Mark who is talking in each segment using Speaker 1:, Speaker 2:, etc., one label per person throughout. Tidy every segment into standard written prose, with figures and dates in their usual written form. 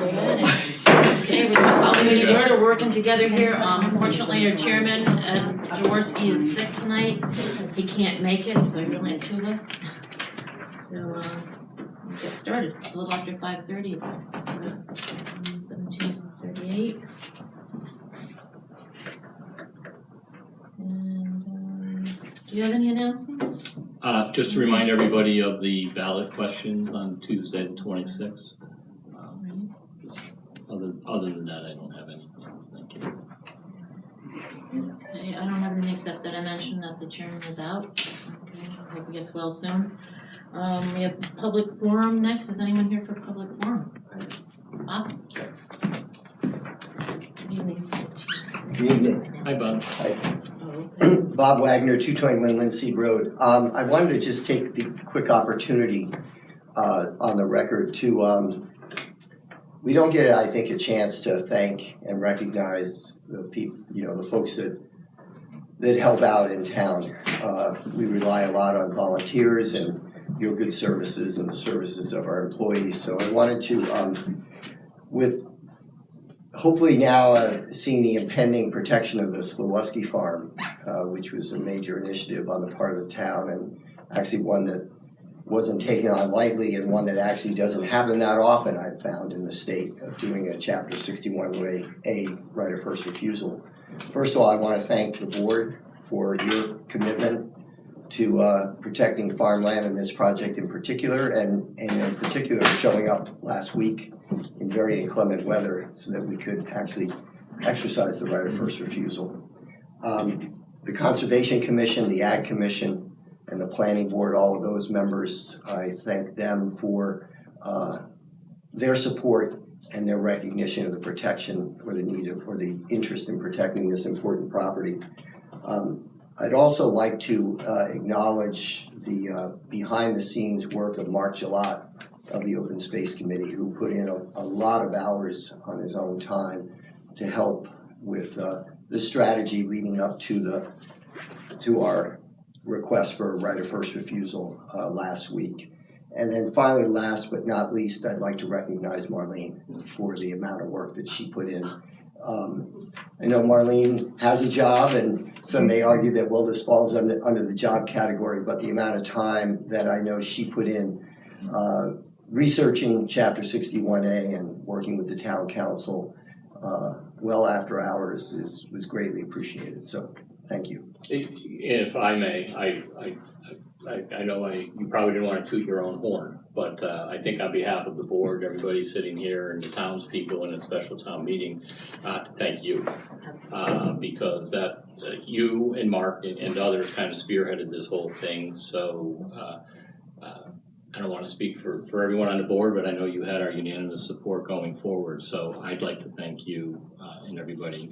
Speaker 1: Okay, we're gonna call the meeting to order, working together here. Unfortunately, our chairman, Jaworski, is sick tonight. He can't make it, so we only have two of us. So, we'll get started. It's a little after 5:30, it's 17:38. And, do you have any announcements?
Speaker 2: Just to remind everybody of the ballot questions on Tuesday the 26th. Other than that, I don't have anything. Thank you.
Speaker 1: Okay, I don't have anything except that I mentioned that the chairman is out. Okay, hope he gets well soon. We have public forum next. Is anyone here for public forum? Bob? Good evening.
Speaker 3: Good evening.
Speaker 2: Hi, Bob.
Speaker 3: Hi.
Speaker 1: Oh, okay.
Speaker 3: Bob Wagner, 221 Linseed Road. I wanted to just take the quick opportunity on the record to, we don't get, I think, a chance to thank and recognize the people, the folks that help out in town. We rely a lot on volunteers and your good services and the services of our employees. So I wanted to, with hopefully now seeing the impending protection of the Slawski farm, which was a major initiative on the part of the town, and actually one that wasn't taken on lightly, and one that actually doesn't happen that often, I've found, in the state, of doing a Chapter 61A right of first refusal. First of all, I want to thank the board for your commitment to protecting farmland in this project in particular, and in particular showing up last week in very inclement weather so that we could actually exercise the right of first refusal. The Conservation Commission, the Ag Commission, and the Planning Board, all of those members, I thank them for their support and their recognition of the protection or the need or the interest in protecting this important property. I'd also like to acknowledge the behind-the-scenes work of Mark Gillot of the Open Space Committee, who put in a lot of hours on his own time to help with the strategy leading up to our request for a right of first refusal last week. And then finally, last but not least, I'd like to recognize Marlene for the amount of work that she put in. I know Marlene has a job, and some may argue that, well, this falls under the job category, but the amount of time that I know she put in researching Chapter 61A and working with the town council well after hours was greatly appreciated. So thank you.
Speaker 2: If I may, I know you probably didn't want to toot your own horn, but I think on behalf of the board, everybody sitting here, and the townspeople in a special town meeting, to thank you, because that you and Mark and others kind of spearheaded this whole thing. So I don't want to speak for everyone on the board, but I know you had our unanimous support going forward. So I'd like to thank you and everybody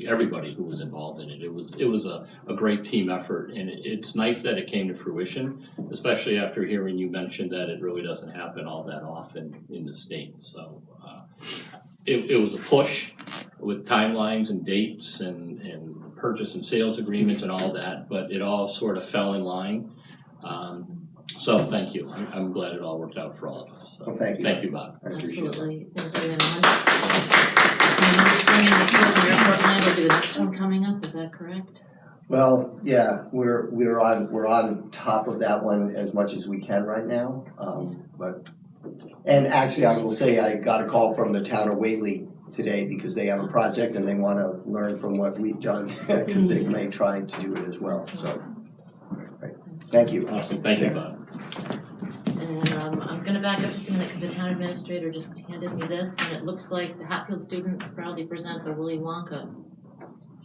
Speaker 2: who was involved in it. It was a great team effort, and it's nice that it came to fruition, especially after hearing you mention that it really doesn't happen all that often in the state. So it was a push with timelines and dates and purchase and sales agreements and all that, but it all sort of fell in line. So thank you. I'm glad it all worked out for all of us. So,
Speaker 3: well, thank you.
Speaker 2: Thank you, Bob.
Speaker 1: Absolutely. Thank you very much. I'm understanding the Children Airport land will be the next one coming up. Is that correct?
Speaker 3: Well, yeah, we're on top of that one as much as we can right now. And actually, I will say I got a call from the town of Whately today because they have a project and they want to learn from what we've done because they may try to do it as well. So, right. Thank you.
Speaker 2: Awesome. Thank you, Bob.
Speaker 1: And I'm going to back up just a minute because the town administrator just handed me this, and it looks like the Hatfield students proudly present the Willy Wonka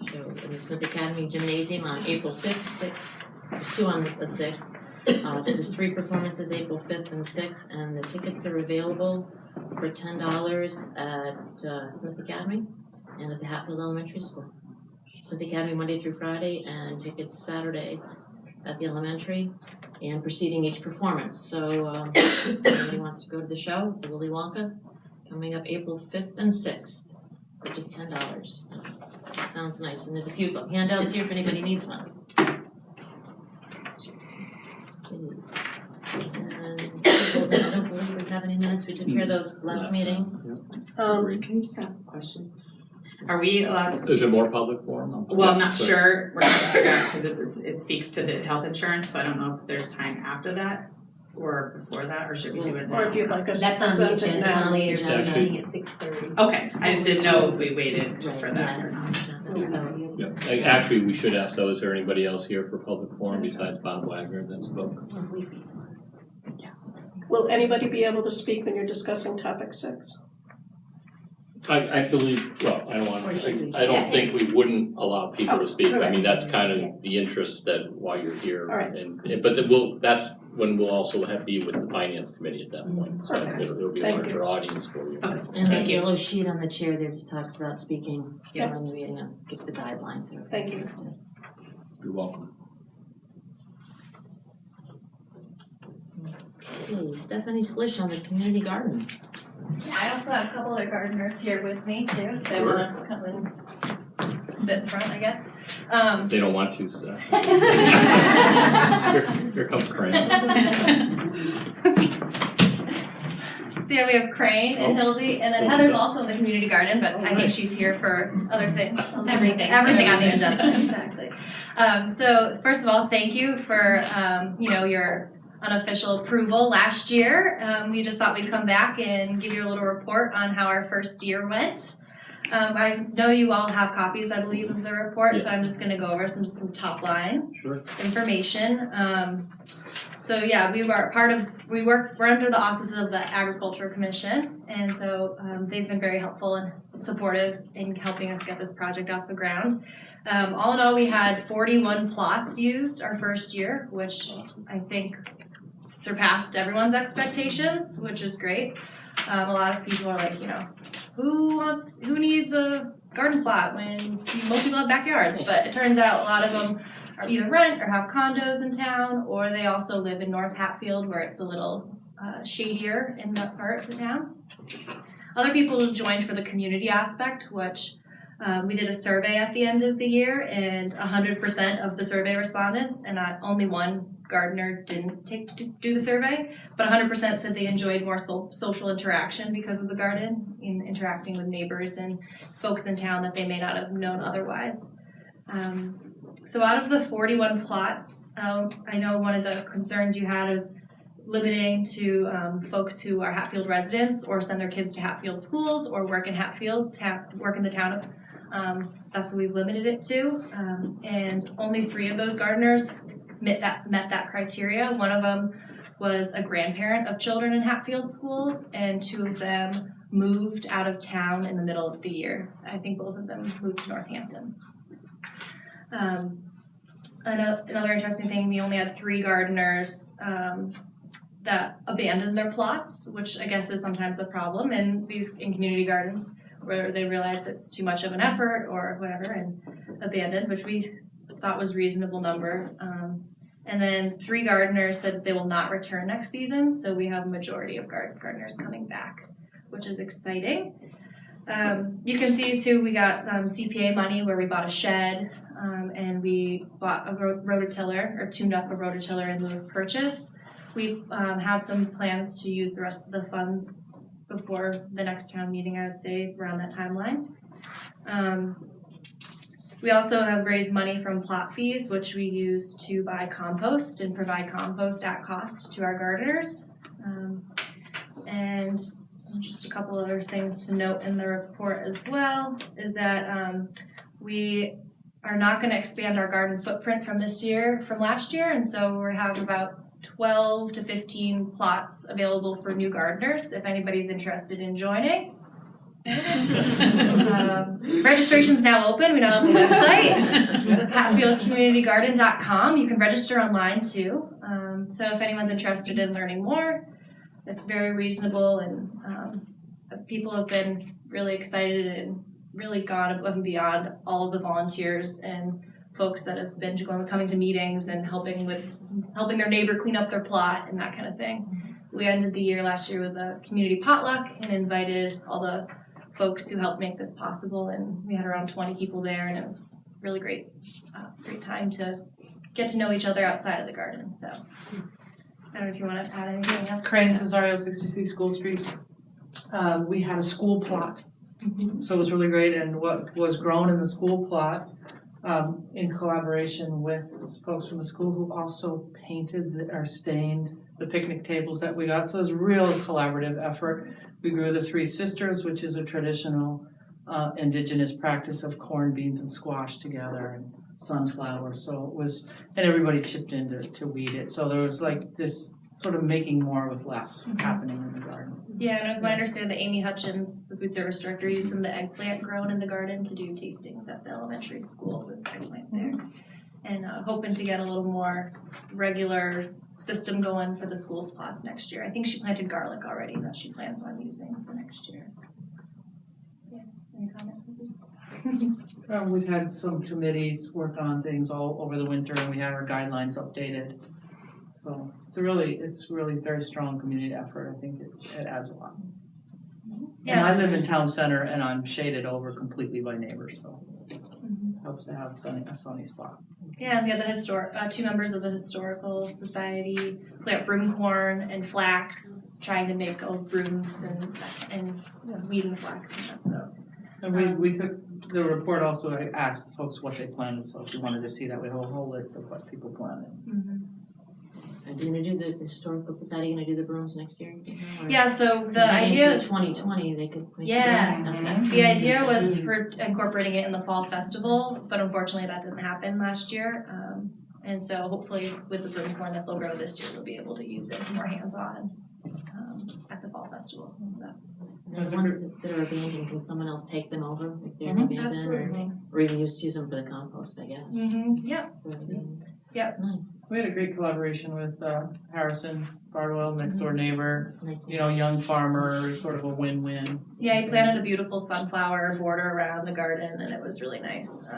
Speaker 1: show in the Smith Academy Gymnasium on April 5th, 6th. There's two on the 6th. So there's 3 performances, April 5th and 6th, and the tickets are available for $10 at Smith Academy and at the Hatfield Elementary School. Smith Academy Monday through Friday, and tickets Saturday at the elementary, and preceding each performance. So if anybody wants to go to the show, the Willy Wonka, coming up April 5th and 6th for just $10. That sounds nice. And there's a few handouts here if anybody needs one. And I don't believe we we have any minutes? We took care of those last meeting.
Speaker 4: Can you just ask a question? Are we allowed to
Speaker 2: Is
Speaker 4: speak?
Speaker 2: there more public forum?
Speaker 4: Well, I'm not
Speaker 2: So-
Speaker 4: sure, we're gonna figure out, because it speaks to the health insurance, so I don't know if there's time after that or before that, or should we do it now?
Speaker 5: Or if you'd like us to
Speaker 6: That's on the
Speaker 5: present it
Speaker 6: agenda for
Speaker 5: now.
Speaker 6: later,
Speaker 2: It's
Speaker 6: town
Speaker 2: actually-
Speaker 6: meeting at 6:30.
Speaker 4: Okay, I just didn't know if we waited
Speaker 1: Right,
Speaker 4: for
Speaker 1: yeah,
Speaker 4: that.
Speaker 1: it's on the agenda, so.
Speaker 2: Yeah, actually, we should ask, though, is there anybody else here for public forum besides Bob Wagner that spoke?
Speaker 5: Will anybody be able to speak when you're discussing topic 6?
Speaker 2: I believe, well, I don't want,
Speaker 1: Or should we-
Speaker 2: I don't think we wouldn't allow people to speak. I mean, that's kind
Speaker 6: Yeah.
Speaker 2: of the interest that why you're here.
Speaker 5: All right.
Speaker 2: But that's when we'll also be with the finance committee at that point, so
Speaker 5: Okay.
Speaker 2: there'll be a
Speaker 5: Thank
Speaker 2: larger audience for you.
Speaker 4: Okay.
Speaker 1: And the
Speaker 4: Thank you.
Speaker 1: yellow sheet on the chair there just talks about speaking
Speaker 4: Yeah.
Speaker 1: during the meeting and gives the guidelines and
Speaker 5: Thank you.
Speaker 1: everything.
Speaker 2: You're welcome.
Speaker 1: Okay, Stephanie Slish on the community garden.
Speaker 7: I also have a couple other gardeners here with me too, if they wanna come and sit front, I guess.
Speaker 2: They don't want to, so. Here comes Crane.
Speaker 7: So yeah, we have Crane and Hildy, and then Heather's also in the community garden, but I think she's here for other things.
Speaker 6: Everything.
Speaker 7: Everything on the agenda, exactly. So first of all, thank you for, your unofficial approval last year. We just thought we'd come back and give you a little report on how our first year went. I know you all have copies, I believe, of the report, so
Speaker 2: Yes.
Speaker 7: I'm just gonna go over some top line
Speaker 2: Sure.
Speaker 7: information. So yeah, we're under the auspices of the Agricultural Commission, and so they've been very helpful and supportive in helping us get this project off the ground. All in all, we had 41 plots used our first year, which I think surpassed everyone's expectations, which is great. A lot of people are like, who needs a garden plot when most people have backyards? But it turns out a lot of them are either rent or have condos in town, or they also live in North Hatfield where it's a little shadier in that part of the town. Other people joined for the community aspect, which we did a survey at the end of the year, and 100% of the survey respondents, and only one gardener didn't do the survey, but 100% said they enjoyed more social interaction because of the garden, in interacting with neighbors and folks in town that they may not have known otherwise. So out of the 41 plots, I know one of the concerns you had is limiting to folks who are Hatfield residents or send their kids to Hatfield schools or work in Hatfield, work in the town of. That's what we've limited it to, and only 3 of those gardeners met that criteria. One of them was a grandparent of children in Hatfield schools, and 2 of them moved out of town in the middle of the year. I think both of them moved to Northampton. Another interesting thing, we only had 3 gardeners that abandoned their plots, which I guess is sometimes a problem in community gardens, where they realize it's too much of an effort or whatever and abandoned, which we thought was reasonable number. And then 3 gardeners said that they will not return next season, so we have a majority of gardeners coming back, which is exciting. You can see too, we got CPA money where we bought a shed, and we bought a rototiller, or tuned up a rototiller in lieu of purchase. We have some plans to use the rest of the funds before the next town meeting, I would say, around that timeline. We also have raised money from plot fees, which we use to buy compost and provide compost at cost to our gardeners. And just a couple other things to note in the report as well is that we are not going to expand our garden footprint from last year, and so we have about 12 to 15 plots available for new gardeners if anybody's interested in joining. Registration's now open. We now have a website, HatfieldCommunityGarden.com. You can register online too. So if anyone's interested in learning more, it's very reasonable, and people have been really excited and really gone above and beyond all of the volunteers and folks that have been coming to meetings and helping their neighbor clean up their plot and that kind of thing. We ended the year last year with a community potluck and invited all the folks who helped make this possible, and we had around 20 people there, and it was really great time to get to know each other outside of the garden. So I don't know if you want to add anything else.
Speaker 6: Crane Cesario, 63 School Street. We had a school plot, so it was really great, and what was grown in the school plot, in collaboration with folks from the school who also painted or stained the picnic tables that we got, so it was a real collaborative effort. We grew the Three Sisters, which is a traditional indigenous practice of corn, beans, and squash together, and sunflower, so it was, and everybody chipped in to weed it, so there was like this sort of making more with less happening in the garden.
Speaker 7: Yeah, and it was my understanding that Amy Hutchins, the food service director, used some of the eggplant grown in the garden to do tastings at the elementary school with eggplant there. And hoping to get a little more regular system going for the school's plots next year. I think she planted garlic already that she plans on using for next year. Yeah, any comments?
Speaker 6: We've had some committees work on things all over the winter, and we had our guidelines updated. So it's really very strong community effort. I think it adds a lot.
Speaker 7: Yeah.
Speaker 6: And I live in town center, and I'm shaded over completely by neighbors, so it helps to have a sunny spot.
Speaker 7: Yeah, and the other two members of the historical society plant broomcorn and flax, trying to make old brooms and weed and flax and that. So.
Speaker 6: And we took the report also asked folks what they planted, so if you wanted to see that, we have a whole list of what people planted.
Speaker 1: So are you gonna do the historical society, gonna do the brooms next year? Or-
Speaker 7: Yeah, so the
Speaker 1: Maybe
Speaker 7: idea
Speaker 1: for 2020, they could. make
Speaker 7: Yeah.
Speaker 1: the rest.
Speaker 7: The idea was for incorporating it in the fall festival, but unfortunately that didn't happen last year. And so hopefully with the broomcorn that they'll grow this year, we'll be able to use it more hands-on at the fall festival. So.
Speaker 1: And the ones that are abandoned, can someone else take them over if they're abandoned?
Speaker 7: Absolutely.
Speaker 1: Or even use them for the compost, I guess.
Speaker 7: Yep.
Speaker 1: For the-
Speaker 7: Yep.
Speaker 1: Nice,
Speaker 6: We had a great collaboration with Harrison Bardwell, next door neighbor,
Speaker 1: nice.
Speaker 6: young farmer, sort of a win-win.
Speaker 7: Yeah, he planted a beautiful sunflower border around the garden, and it was really nice.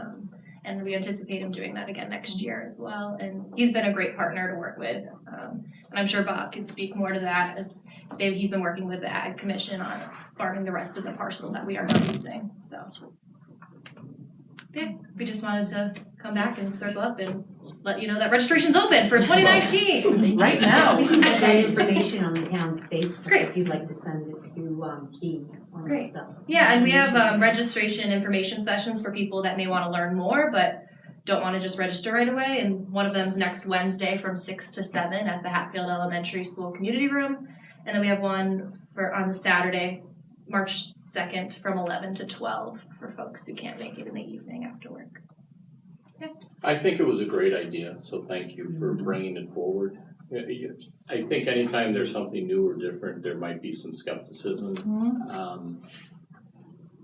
Speaker 7: And we anticipate him doing that again next year as well. And he's been a great partner to work with. And I'm sure Bob can speak more to that, as he's been working with the Ag Commission on farming the rest of the parcel that we are not using. So, yeah, we just wanted to come back and circle up and let you know that registration's open for 2019 right now.
Speaker 8: We can get that information on the town's Facebook
Speaker 7: Great.
Speaker 8: if you'd like to send it to Keith on
Speaker 7: Great.
Speaker 8: himself.
Speaker 7: Yeah, and we have registration information sessions for people that may want to learn more, but don't want to just register right away. And one of them is next Wednesday from 6 to 7 at the Hatfield Elementary School Community Room. And then we have one on the Saturday, March 2nd from 11 to 12 for folks who can't make it in the evening after work.
Speaker 2: I think it was a great idea, so thank you for bringing it forward. I think anytime there's something new or different, there might be some skepticism.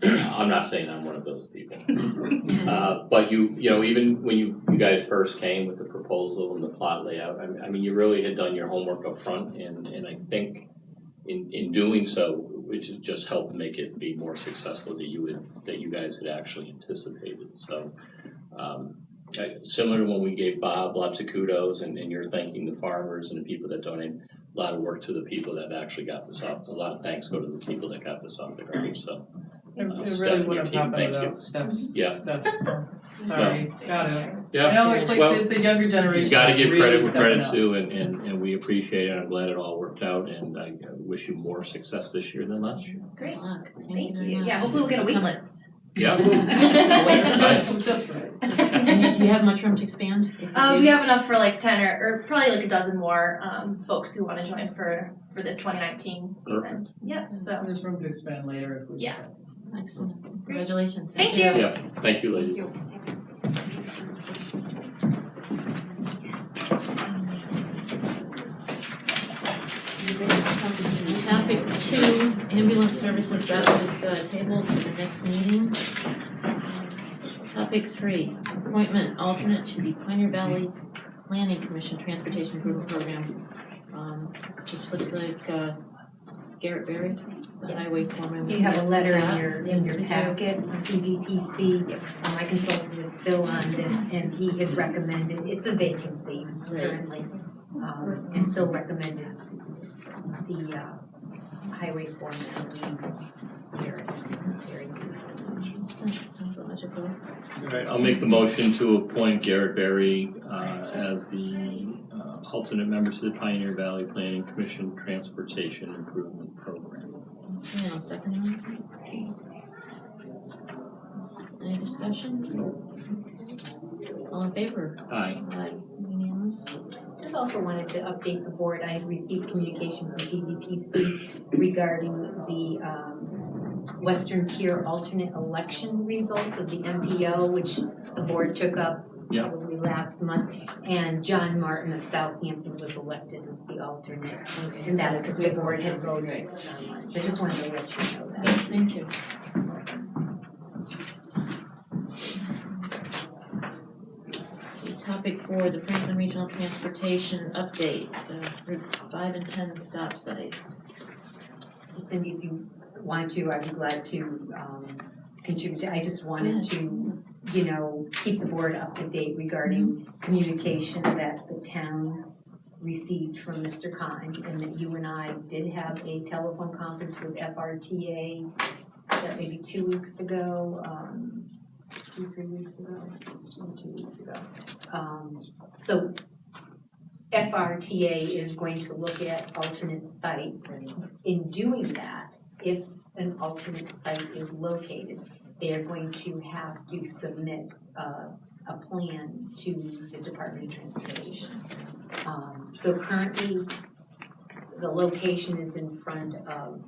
Speaker 2: I'm not saying I'm one of those people. But you know, even when you guys first came with the proposal and the plot layout, I mean, you really had done your homework up front, and I think in doing so, which has just helped make it be more successful that you guys had actually anticipated. So similar to when we gave Bob lots of kudos, and you're thanking the farmers and the people that donate, a lot of work to the people that actually got this off. A lot of thanks go to the people that got this off the ground. So
Speaker 6: It really
Speaker 2: Stephanie,
Speaker 6: would have
Speaker 2: team,
Speaker 6: happened
Speaker 2: thank you.
Speaker 6: without Steph's.
Speaker 2: Yeah.
Speaker 6: Sorry, gotta.
Speaker 2: Yeah.
Speaker 6: I know it's like
Speaker 2: Well,
Speaker 6: the younger generation.
Speaker 2: you've got to give
Speaker 6: really
Speaker 2: credit where
Speaker 6: stepping
Speaker 2: credit's
Speaker 6: up.
Speaker 2: due, and we appreciate it. I'm glad it all worked out, and I wish you more success this year than last year.
Speaker 7: Great.
Speaker 1: Good luck.
Speaker 7: Thank
Speaker 1: very
Speaker 7: you.
Speaker 1: much.
Speaker 7: Yeah, hopefully we'll get a wait list.
Speaker 2: Yeah.
Speaker 6: Just right.
Speaker 1: And do you have much room to expand? If you
Speaker 7: We
Speaker 1: do?
Speaker 7: have enough for like 10 or probably like a dozen more folks who want to join us for this 2019 season.
Speaker 2: Perfect.
Speaker 7: Yep. So
Speaker 6: There's room to expand later if we
Speaker 7: Yeah.
Speaker 6: decide.
Speaker 1: Excellent. Congratulations.
Speaker 7: Thank you.
Speaker 2: Yeah. Thank you, ladies.
Speaker 1: Topic 2, ambulance services, that was tabled for the next meeting. Topic 3, appointment alternate to the Pioneer Valley Planning Commission Transportation Improvement Program, which looks like Garrett Berry, the highway foreman.
Speaker 8: So you have a letter in your
Speaker 1: Yes, we do.
Speaker 8: packet from PVPC. I consulted with Phil on this, and he had recommended, it's a vacancy currently. And Phil recommended the highway foreman, Garrett.
Speaker 1: Sounds logical.
Speaker 2: All right, I'll make the motion to appoint Garrett Berry as the alternate members to the Pioneer Valley Planning Commission Transportation Improvement Program.
Speaker 1: Okay, I'll second that. Any discussion? All in favor?
Speaker 2: Aye.
Speaker 1: Aye, unanimous.
Speaker 8: Just also wanted to update the board. I had received communication from PVPC regarding the Western Tier alternate election results of the MPO, which the board took up
Speaker 2: Yeah.
Speaker 8: probably last month. And John Martin of Southampton was elected as the alternate. And that's because the board had voted. So I just wanted to let you know that.
Speaker 1: Thank you. Okay, topic 4, the Franklin Regional Transportation Update, Route 5 and 10 stop sites.
Speaker 8: Cindy, if you want to, I'd be glad to contribute. I just wanted to, keep the board up to date regarding communication that the town received from Mr. Khan, and that you and I did have a telephone conference with FRTA, maybe 2 weeks ago, 2-3 weeks ago, maybe 2 weeks ago. So FRTA is going to look at alternate sites. In doing that, if an alternate site is located, they are going to have to submit a plan to the Department of Transportation. So currently, the location is in front of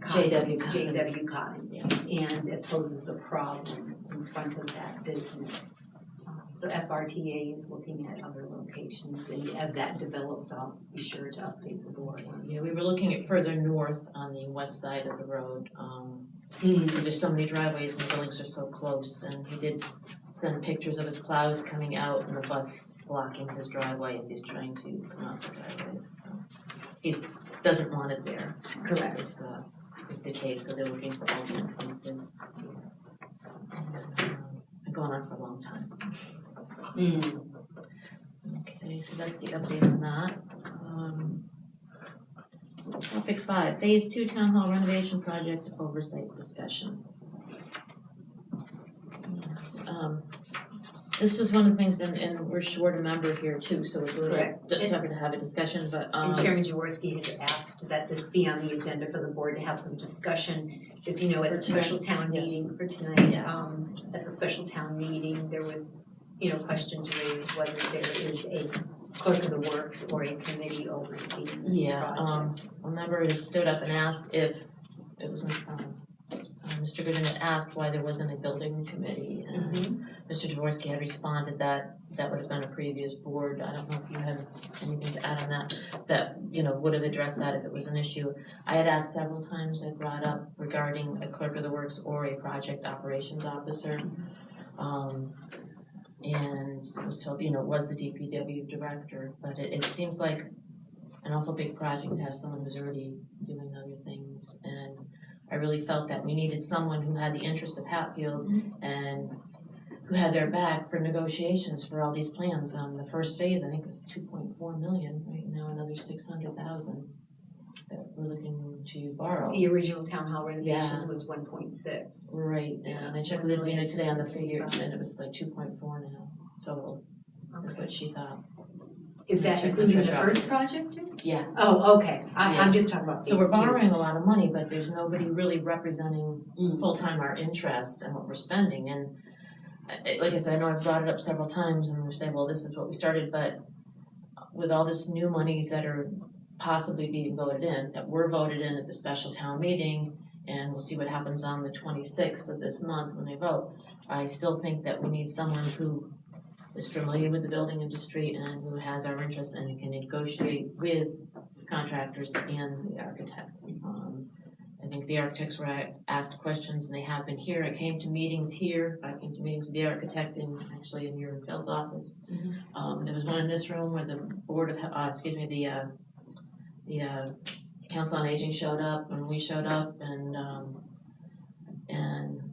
Speaker 1: JW Cotton.
Speaker 8: JW Cotton,
Speaker 1: Yeah.
Speaker 8: and it poses a problem in front of that business. So FRTA is looking at other locations, and as that develops, I'll be sure to update the board.
Speaker 1: Yeah, we were looking at further north on the west side of the road, because there's so many driveways and the buildings are so close, and he did send pictures of his plows coming out and the bus blocking his driveway as he's trying to come out the driveways. He doesn't want it there.
Speaker 8: Correct.
Speaker 1: Is the case, so they're looking for alternate places. It's been going on for a long time. Okay, so that's the update on that. So topic 5, Phase 2 Town Hall renovation project oversight discussion. Yes, this was one of the things, and we're short a member here too, so it's a little
Speaker 8: Correct.
Speaker 1: tougher to have a discussion, but
Speaker 8: And Chairman Jaworski had asked that this be on the agenda for the board to have some discussion, because at
Speaker 1: For
Speaker 8: the special
Speaker 1: tonight,
Speaker 8: town
Speaker 1: yes.
Speaker 8: meeting for tonight,
Speaker 1: Yeah.
Speaker 8: at the special town meeting, there was, questions raised whether there is a clerk of the works or a committee overseeing this
Speaker 1: yeah,
Speaker 8: project.
Speaker 1: a member had stood up and asked if, it was Mr. Goodman had asked why there wasn't a building committee, and Mr. Jaworski had responded that that would have been a previous board. I don't know if you have anything to add on that would have addressed that if it was an issue. I had asked several times, I brought up regarding a clerk of the works or a project operations officer. And I was told, was the DPW director, but it seems like an awful big project to have someone who's already doing other things, and I really felt that we needed someone who had the interest of Hatfield and who had their back for negotiations for all these plans. The first phase, I think, was 2.4 million, right now another 600,000 that we're looking to borrow.
Speaker 8: The original town hall renovations
Speaker 1: Yeah.
Speaker 8: was 1.6.
Speaker 1: Right, and I checked with Lena today on the figures, and it was like 2.4 now total, is what she thought.
Speaker 8: Is that
Speaker 1: Check the
Speaker 8: including the
Speaker 1: treasurer's
Speaker 8: first
Speaker 1: office.
Speaker 8: project too?
Speaker 1: Yeah.
Speaker 8: Oh, okay,
Speaker 1: Yeah.
Speaker 8: I'm just talking about
Speaker 1: So we're
Speaker 8: phase two.
Speaker 1: borrowing a lot of money, but there's nobody really representing full-time our interests and what we're spending, and like I said, I know I've brought it up several times, and we say, well, this is what we started, but with all this new monies that are possibly being voted in, that were voted in at the special town meeting, and we'll see what happens on the 26th of this month when they vote, I still think that we need someone who is familiar with the building industry and who has our interests and can negotiate with contractors and the architect. I think the architects were asked questions, and they have been here. I came to meetings here. I came to meetings with the architect actually in your Phil's office. There was one in this room where the board of, the Council on Aging showed up, and we showed up, and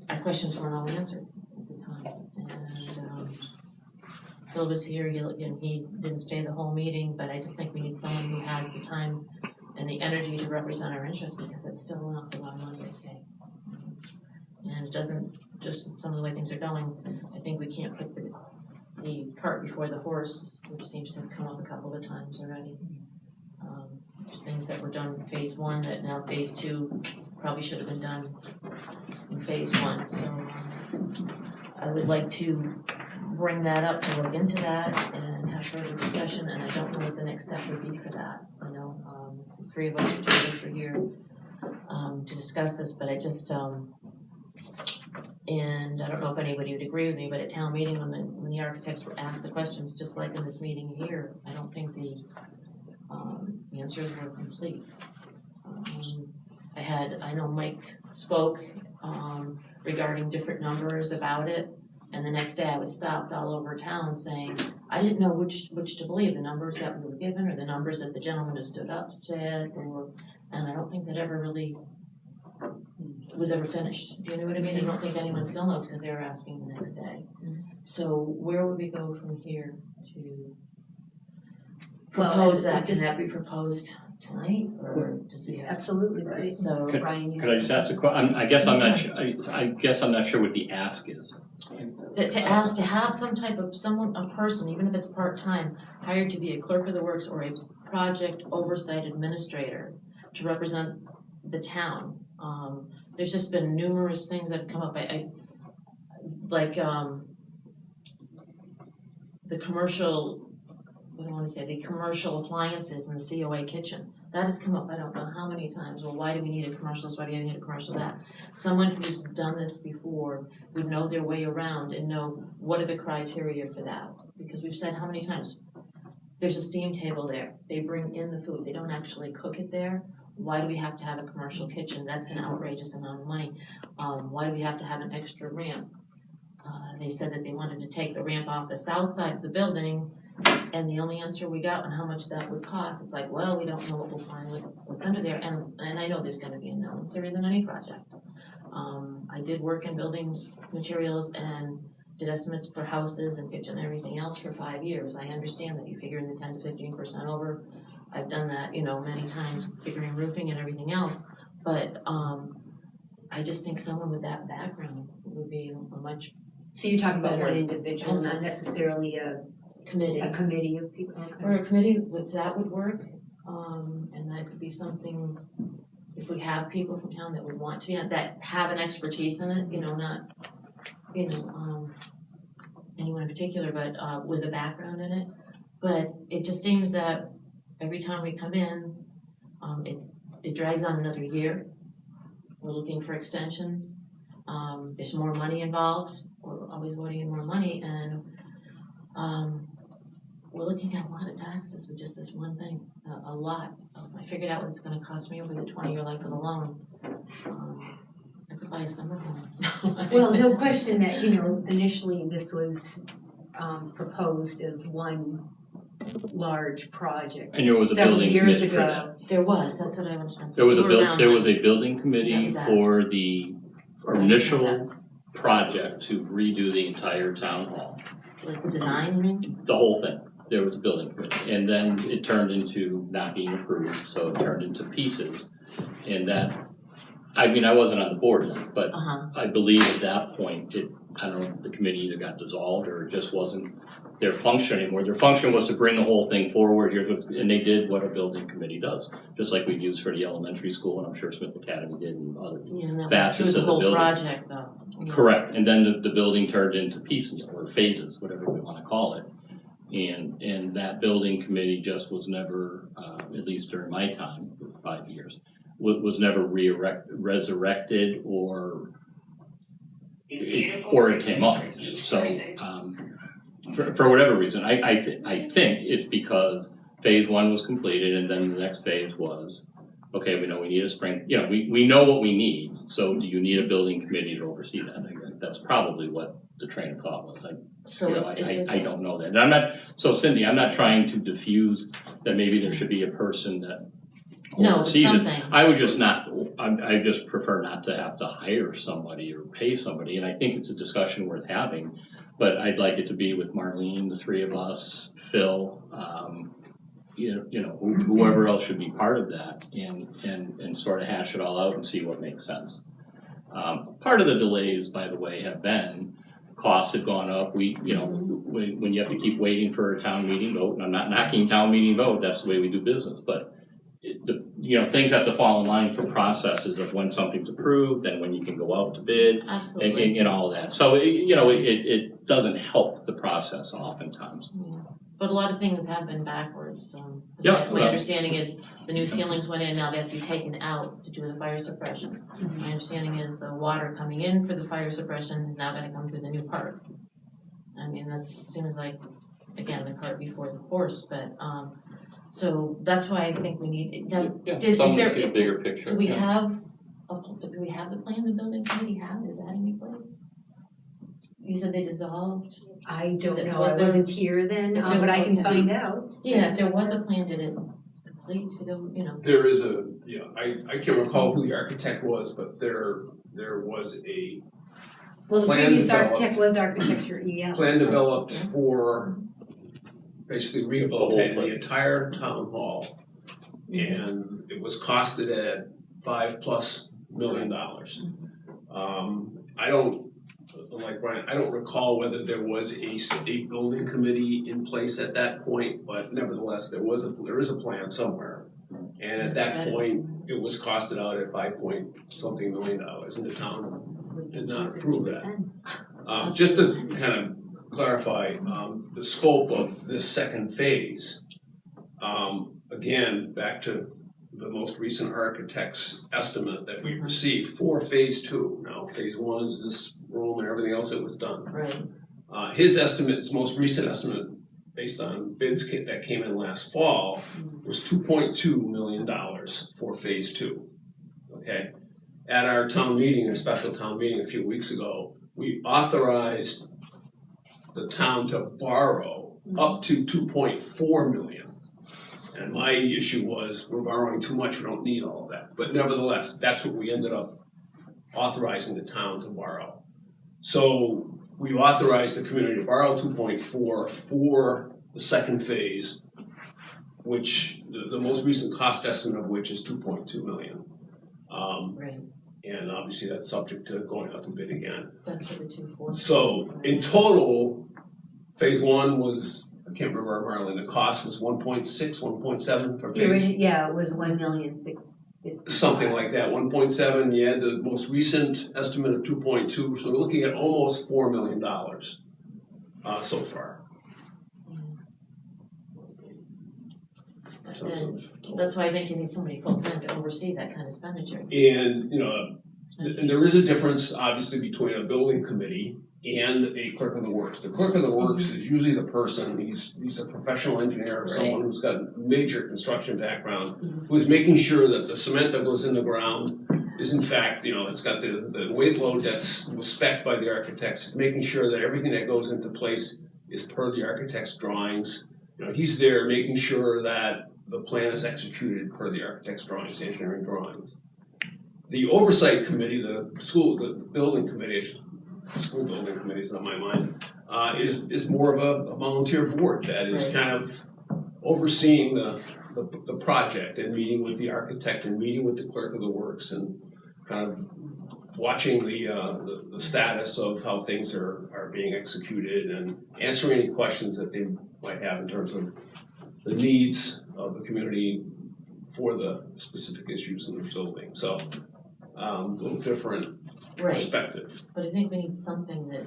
Speaker 1: our questions weren't all answered at the time. And Phil was here. He didn't stay the whole meeting, but I just think we need someone who has the time and the energy to represent our interests, because it's still an awful lot of money at stake. And it doesn't, just some of the way things are going, I think we can't put the cart before the horse which seems to have come up a couple of times already. There's things that were done in phase one that now phase two probably should have been done in phase one, so I would like to bring that up to look into that and have further discussion, and I don't know what the next step would be for that. I know, the three of us, two of us are here, to discuss this, but I just, and I don't know if anybody would agree with me, but at town meeting, when the architects were asked the questions, just like in this meeting here, I don't think the answers were complete. I know Mike spoke, regarding different numbers about it, and the next day I was stopped all over town saying, I didn't know which to believe, the numbers that we were given or the numbers that the gentleman who stood up said, and I don't think that ever really was ever finished. Do you know what I mean? I don't think anyone still knows because they were asking the next day. So where would we go from here to propose that? Can that be proposed tonight, or does we have?
Speaker 8: Absolutely, right.
Speaker 1: So
Speaker 8: Brian, you
Speaker 2: Could I just ask a question? I guess I'm not sure, I guess I'm not sure what the ask is.
Speaker 1: that to ask to have some type of a person, even if it's part-time, hired to be a clerk of the works or a project oversight administrator to represent the town. There's just been numerous things that have come up. The commercial, what do I want to say, the commercial appliances in the COA kitchen. That has come up, I don't know how many times. Well, why do we need a commercial this? Why do we need a commercial that? Someone who's done this before would know their way around and know what are the criteria for that. Because we've said how many times, there's a steam table there. They bring in the food. They don't actually cook it there. Why do we have to have a commercial kitchen? That's an outrageous amount of money. Why do we have to have an extra ramp? They said that they wanted to take the ramp off the south side of the building, and the only answer we got on how much that would cost, it's like, well, we don't know what we'll find, what's under there, and I know there's gonna be unknowns, there isn't any project. I did work in building materials and did estimates for houses and kitchen and everything else for 5 years. I understand that you figure in the 10 to 15% over. I've done that, many times, figuring roofing and everything else, but I just think someone with that background would be a much
Speaker 8: so you're talking about
Speaker 1: better
Speaker 8: one individual, not necessarily a
Speaker 1: committee.
Speaker 8: committee of people? Okay.
Speaker 1: Or a committee that would work, and that could be something, if we have people from town that would want to, that have an expertise in it, not, anyone in particular, but, with a background in it. But it just seems that every time we come in, it drags on another year. We're looking for extensions, there's more money involved, we're always wanting more money, and, we're looking at a lot of taxes with just this one thing, a lot. I figured out what it's gonna cost me over the 20-year life of the loan. I could buy a summer home.
Speaker 8: Well, no question that, initially this was proposed as one large project.
Speaker 2: And there was a
Speaker 8: Several
Speaker 2: building
Speaker 8: years
Speaker 2: committee for
Speaker 8: ago.
Speaker 2: that.
Speaker 1: There was, that's what I was trying to.
Speaker 2: There was a
Speaker 1: We were around
Speaker 2: building committee
Speaker 1: That was
Speaker 2: for the initial project to redo the entire town hall,
Speaker 1: like the design, you mean?
Speaker 2: the whole thing. There was a building committee, and then it turned into not being approved, so it turned into pieces. And that, I wasn't on the board then, but I believe at that point, I don't know, the committee either got dissolved or it just wasn't their function anymore. Their function was to bring the whole thing forward, and they did what a building committee does, just like we've used for the elementary school, and I'm sure Smith Academy did, and other
Speaker 1: Yeah, and that was
Speaker 2: facets
Speaker 1: through
Speaker 2: of
Speaker 1: the
Speaker 2: the
Speaker 1: whole
Speaker 2: building.
Speaker 1: project though. Yeah.
Speaker 2: Correct, and then the building turned into piecemeal, or phases, whatever we wanna call it. And that building committee just was never, at least during my time, 5 years, was never resurrected or it came up. So, for whatever reason, I think it's because phase one was completed, and then the next phase was, okay, we know we need a spring, we know what we need, so do you need a building committee to oversee that? That's probably what the train of thought was. I don't know that. And I'm not, so Cindy, I'm not trying to diffuse that maybe there should be a person that
Speaker 1: No, it's
Speaker 2: oversees it.
Speaker 1: something.
Speaker 2: I would just not, I just prefer not to have to hire somebody or pay somebody, and I think it's a discussion worth having. But I'd like it to be with Marlene, the three of us, Phil, whoever else should be part of that, and sort of hash it all out and see what makes sense. Part of the delays, by the way, have been costs have gone up, when you have to keep waiting for a town meeting vote, and I'm not knocking town meeting vote, that's the way we do business, but things have to fall in line for processes of when something's approved and when you can go out to bid
Speaker 1: Absolutely.
Speaker 2: and all that. So, it doesn't help the process oftentimes.
Speaker 1: Yeah. But a lot of things have been backwards,
Speaker 2: Yeah,
Speaker 1: my understanding is the new ceilings went in, now they have to be taken out to do the fire suppression. My understanding is the water coming in for the fire suppression is now gonna come through the new part. I mean, that seems like, again, the cart before the horse, but, so that's why I think we need, now, is
Speaker 2: Someone
Speaker 1: there,
Speaker 2: see a bigger picture.
Speaker 1: do we
Speaker 2: yeah.
Speaker 1: have the plan the building committee have, is that any place? You said they dissolved?
Speaker 8: I don't
Speaker 1: There-
Speaker 8: know,
Speaker 1: was
Speaker 8: I
Speaker 1: there-
Speaker 8: wasn't here then,
Speaker 1: if there-
Speaker 8: but I can
Speaker 1: okay.
Speaker 8: find out.
Speaker 1: Yeah, if there was a plan, did it complete to go,
Speaker 9: There is I can't recall who the architect was, but there was a
Speaker 8: Well, the
Speaker 9: Plan
Speaker 8: previous
Speaker 9: developed.
Speaker 8: architect was architecture, yeah.
Speaker 9: plan developed for basically rehabilitating the
Speaker 2: place.
Speaker 9: entire town hall. And it was costed at $5+ million. I don't, like Brian, I don't recall whether there was a state building committee in place at that point, but nevertheless, there is a plan somewhere. And at that point, it was costed out at $5 million, and the town did not approve that. Just to kind of clarify, the scope of this second phase, again, back to the most recent architect's estimate that we received for phase 2. Now, phase 1 is this room and everything else that was done.
Speaker 1: right?
Speaker 9: His estimate, his most recent estimate, based on bids that came in last fall, was $2.2 million for phase 2. Okay? At our town meeting, a special town meeting a few weeks ago, we authorized the town to borrow up to $2.4 million. And my issue was, we're borrowing too much, we don't need all of that. But nevertheless, that's what we ended up authorizing the town to borrow. So we authorized the community to borrow 2.4 for the second phase, which the most recent cost estimate of which is 2.2 million.
Speaker 1: Right,
Speaker 9: And obviously that's subject to going out to bid again.
Speaker 1: that's what the 2.4.
Speaker 9: So in total, phase 1 was, I can't remember, Marlene, the cost was 1.6, 1.7 for
Speaker 8: The
Speaker 9: phase,
Speaker 8: original, yeah, it was 1,650,000.
Speaker 9: something like that, 1.7, you had the most recent estimate of 2.2, so we're looking at almost $4 million so far. in terms of total.
Speaker 1: That's why I think you need somebody full-time to oversee that kind of expenditure.
Speaker 9: And, and there is a difference, obviously, between a building committee and a clerk of the works. The clerk of the works is usually the person, he's a professional engineer, or someone who's got major construction background, who's making sure that the cement that goes in the ground is in fact, it's got the weight load was spec'd by the architects, making sure that everything that goes into place is per the architect's drawings. He's there making sure that the plan is executed per the architect's drawings, the engineering drawings. The oversight committee, the building committee, school building committee is on my mind, is more of a volunteer board that is kind of overseeing the project and meeting with the architect and meeting with the clerk of the works and kind of watching the status of how things are being executed and answering any questions that they might have in terms of the needs of the community for the specific issues in the building. So a little different perspective.
Speaker 1: But I think we need something that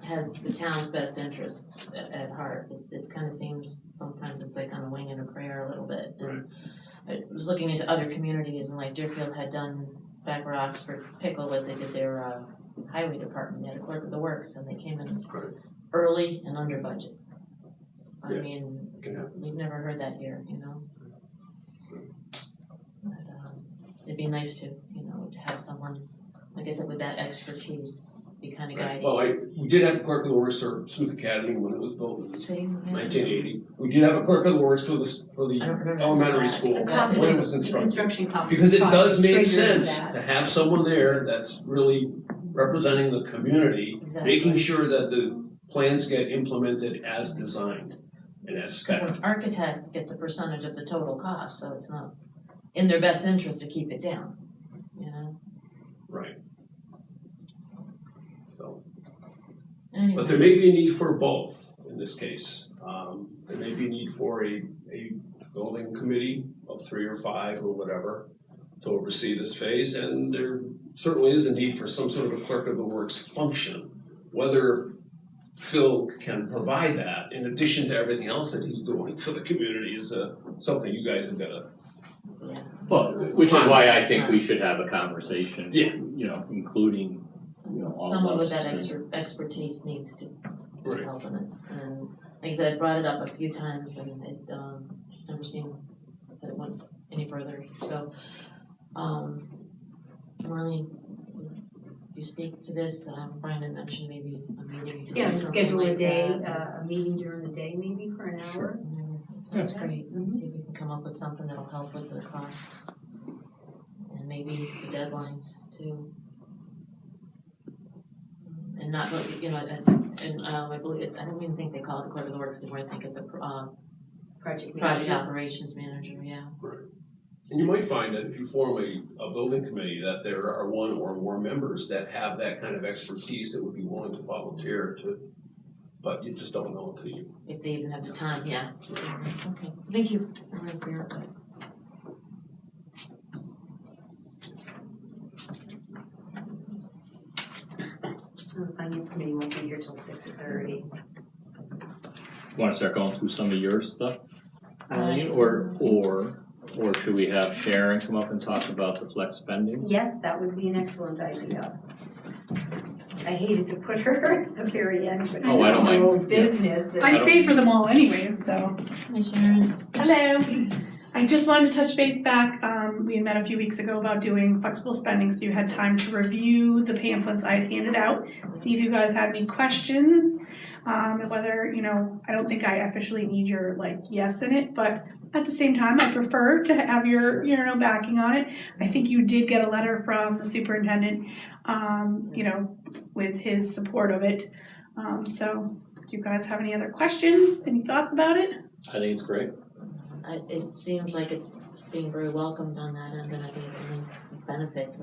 Speaker 1: has the town's best interest at heart. It kind of seems sometimes it's like on a wing and a prayer a little bit. And I was looking into other communities, and like Deerfield had done back where Oxford Pickle was, they did their highway department. They had a clerk of the works, and they came in early and under budget. I mean, we've never heard that here, But, it'd be nice to have someone, like I said, with that expertise, be kind of guiding.
Speaker 9: Well, we did have a clerk of the works for Smith Academy when it was built in
Speaker 1: Same,
Speaker 9: 1980. We did have a clerk of the works for the
Speaker 1: I don't remember
Speaker 9: elementary
Speaker 1: that.
Speaker 9: school
Speaker 8: The cost
Speaker 9: when
Speaker 8: of
Speaker 9: it was constructed.
Speaker 8: construction costs.
Speaker 9: Because it does make
Speaker 8: triggers
Speaker 9: sense
Speaker 8: that.
Speaker 9: to have someone there that's really representing the community,
Speaker 1: Exactly.
Speaker 9: making sure that the plans get implemented as designed and as
Speaker 1: Because
Speaker 9: spec.
Speaker 1: an architect gets a percentage of the total cost, so it's not in their best interest to keep it down,
Speaker 9: Right. So,
Speaker 1: anyway.
Speaker 9: But there may be a need for both in this case. There may be a need for a building committee of 3 or 5 or whatever to oversee this phase, and there certainly is a need for some sort of a clerk of the works function. Whether Phil can provide that in addition to everything else that he's doing for the community is something you guys have got to.
Speaker 2: Well, which is why I think we should have a conversation.
Speaker 9: Yeah.
Speaker 2: You know, including, you know, all
Speaker 1: Someone
Speaker 2: of
Speaker 1: with
Speaker 2: us.
Speaker 1: that
Speaker 2: and-
Speaker 1: expertise needs to
Speaker 9: Right.
Speaker 1: help in this, and like I said, I brought it up a few times and it, just never seemed that it went any further, so, Marlene, you speak to this, Brian had mentioned maybe a meeting to do
Speaker 8: Yeah,
Speaker 1: something
Speaker 8: schedule a
Speaker 1: like
Speaker 8: day,
Speaker 1: that.
Speaker 8: a meeting during the day maybe for an hour.
Speaker 1: Sounds great, let's see if we can come up with something that'll help with the costs. And maybe the deadlines too. And not, you know, I believe, I don't even think they call it the clerk of the works anymore, I think it's a,
Speaker 8: Project
Speaker 1: project
Speaker 8: manager.
Speaker 1: operations manager, yeah.
Speaker 9: And you might find that if you form a building committee, that there are 1 or more members that have that kind of expertise that would be willing to volunteer to, but you just don't know until you.
Speaker 1: If they even have the time, yeah. Okay, thank you, Marlene, for your input.
Speaker 8: The finance committee won't be here till 6:30.
Speaker 2: Want to start going through some of your stuff, Marlene, or should we have Sharon come up and talk about the flex spending?
Speaker 8: Yes, that would be an excellent idea. I hated to put her at the very end, but
Speaker 2: Oh, I don't mind.
Speaker 8: her own business.
Speaker 2: I
Speaker 10: I
Speaker 2: don't-
Speaker 10: stay for them all anyways, so.
Speaker 1: Hi Sharon.
Speaker 10: Hello. I just wanted to touch base back. We had met a few weeks ago about doing flexible spending, so you had time to review the pamphlets I had handed out, see if you guys had any questions. Whether, you know, I don't think I officially need your yes in it, but at the same time, I prefer to have your, backing on it. I think you did get a letter from the superintendent, with his support of it. So do you guys have any other questions, any thoughts about it?
Speaker 2: I think it's great.
Speaker 1: It seems like it's being very welcomed on that end, and I think it's a nice benefit,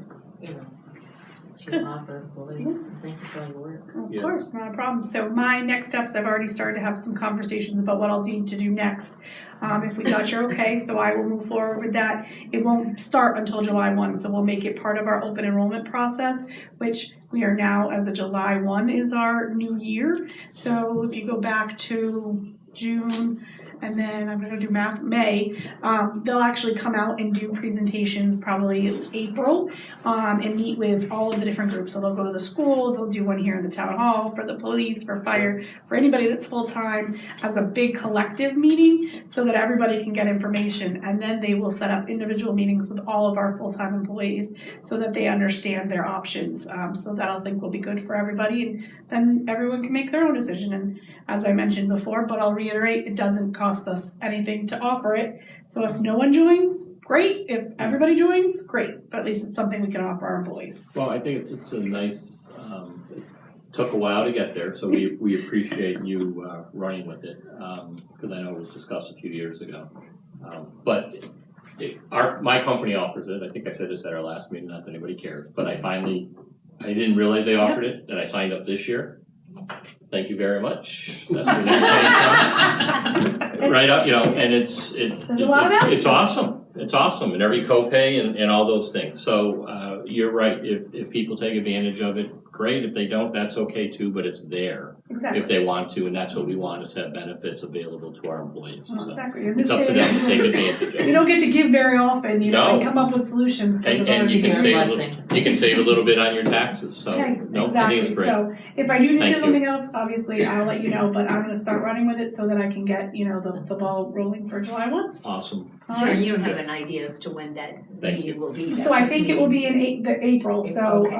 Speaker 1: to offer employees. Thank you for all your work.
Speaker 10: Of
Speaker 2: Yeah.
Speaker 10: course, not a problem. So my next steps, I've already started to have some conversations about what I'll need to do next. If we got your okay, so I will move forward with that. It won't start until July 1, so we'll make it part of our open enrollment process, which we are now, as of July 1 is our new year. So if you go back to June, and then I'm gonna do May, they'll actually come out and do presentations probably April, and meet with all of the different groups. So they'll go to the school, they'll do one here in the town hall, for the police, for fire, for anybody that's full-time, as a big collective meeting, so that everybody can get information. And then they will set up individual meetings with all of our full-time employees, so that they understand their options. So that I think will be good for everybody, and then everyone can make their own decision. And as I mentioned before, but I'll reiterate, it doesn't cost us anything to offer it. So if no one joins, great. If everybody joins, great. But at least it's something we can offer our employees.
Speaker 2: Well, I think it's a nice, it took a while to get there, so we appreciate you running with it, because I know it was discussed a few years ago. But my company offers it. I think I said this at our last meeting, not that anybody cares, but I didn't realize they offered it, and I signed up this year. Thank you very much. That's right up, and it's
Speaker 10: There's a lot of value.
Speaker 2: it's awesome. It's awesome, and every copay and all those things. So you're right. If people take advantage of it, great. If they don't, that's okay too. But it's there
Speaker 10: Exactly.
Speaker 2: if they want to, and that's what we want, to set benefits available to our employees. So
Speaker 10: Exactly. In
Speaker 2: it's
Speaker 10: this
Speaker 2: up to
Speaker 10: day
Speaker 2: them
Speaker 10: and
Speaker 2: to take
Speaker 10: age,
Speaker 2: advantage of
Speaker 10: you
Speaker 2: it.
Speaker 10: don't get to give very often,
Speaker 2: No.
Speaker 10: and come up with solutions. 'Cause of
Speaker 2: And
Speaker 10: our
Speaker 2: you can
Speaker 1: Your
Speaker 2: save
Speaker 1: blessing.
Speaker 2: you can save a little bit on your taxes. So
Speaker 10: Yeah,
Speaker 2: no, I
Speaker 10: exactly.
Speaker 2: think it's great.
Speaker 10: So if I do need
Speaker 2: Thank you.
Speaker 10: something else, obviously I'll let you know, but I'm gonna start running with it so that I can get, the ball rolling for July 1.
Speaker 2: Awesome.
Speaker 10: All
Speaker 8: Sure,
Speaker 10: right.
Speaker 8: you don't have an idea as to when that
Speaker 2: Thank
Speaker 8: meeting will be.
Speaker 10: So I think it will be in April, so
Speaker 8: Okay.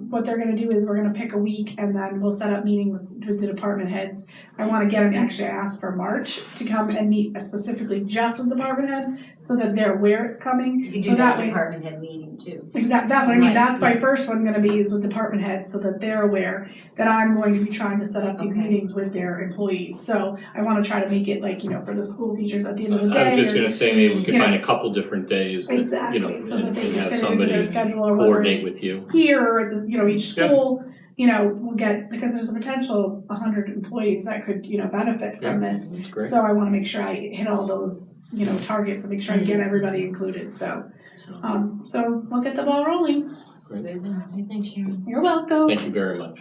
Speaker 10: what they're gonna do is we're gonna pick a week and then we'll set up meetings with the department heads. I wanna get them, actually I asked for March to come and meet specifically just with department heads so that they're aware it's coming.
Speaker 8: You can
Speaker 10: So
Speaker 8: do that
Speaker 10: way-
Speaker 8: department head meeting too.
Speaker 10: Exactly, that's what I mean,
Speaker 8: Right,
Speaker 10: that's my
Speaker 8: yeah.
Speaker 10: first one gonna be is with department heads, so that they're aware that I'm going to be trying to set up these
Speaker 8: Okay.
Speaker 10: meetings with their employees. So I wanna try to make it for the school teachers at the end of the day.
Speaker 2: I was just
Speaker 10: or-
Speaker 2: gonna say, maybe we could
Speaker 10: you know,
Speaker 2: find a couple different days that,
Speaker 10: Exactly, so that
Speaker 2: and
Speaker 10: they can
Speaker 2: have
Speaker 10: fit it into
Speaker 2: somebody
Speaker 10: their schedule, or whether
Speaker 2: coordinate
Speaker 10: it's
Speaker 2: with you.
Speaker 10: here or at each
Speaker 2: Yeah.
Speaker 10: school, we'll get, because there's a potential of 100 employees that could, benefit from this.
Speaker 2: That's great.
Speaker 10: So I wanna make sure I hit all those, targets and make sure I get everybody included, so we'll get the ball rolling.
Speaker 2: Great.
Speaker 1: Hey, thanks, Sharon.
Speaker 10: You're welcome.
Speaker 2: Thank you very much.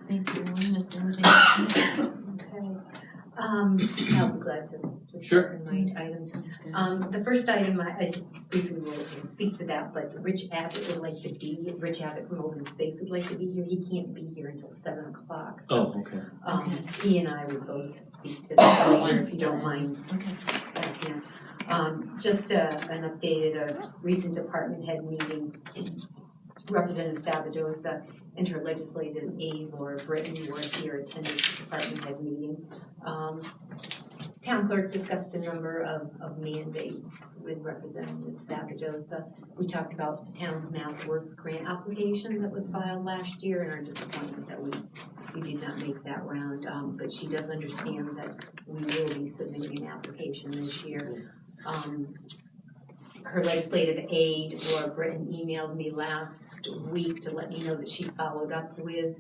Speaker 1: Thank you. Is there anything else?
Speaker 8: Okay. I'll be glad to just
Speaker 2: Sure.
Speaker 8: remind items.
Speaker 1: Sounds good.
Speaker 8: The first item, I just briefly will speak to that, but Rich Abbott would like to be, Rich Abbott from Open Space would like to be here. He can't be here until 7 o'clock, so,
Speaker 2: Oh, okay.
Speaker 8: he and I would both speak to that later, if you don't mind.
Speaker 1: Okay.
Speaker 8: That's him. Just an updated, a recent department head meeting. Representative Sabadosa and her legislative aide Laura Britton were here attending the department head meeting. Town clerk discussed a number of mandates with Representative Sabadosa. We talked about the town's Mass Works grant application that was filed last year and our disappointment that we did not make that round. But she does understand that we will be submitting an application this year. Her legislative aide, Laura Britton, emailed me last week to let me know that she followed up with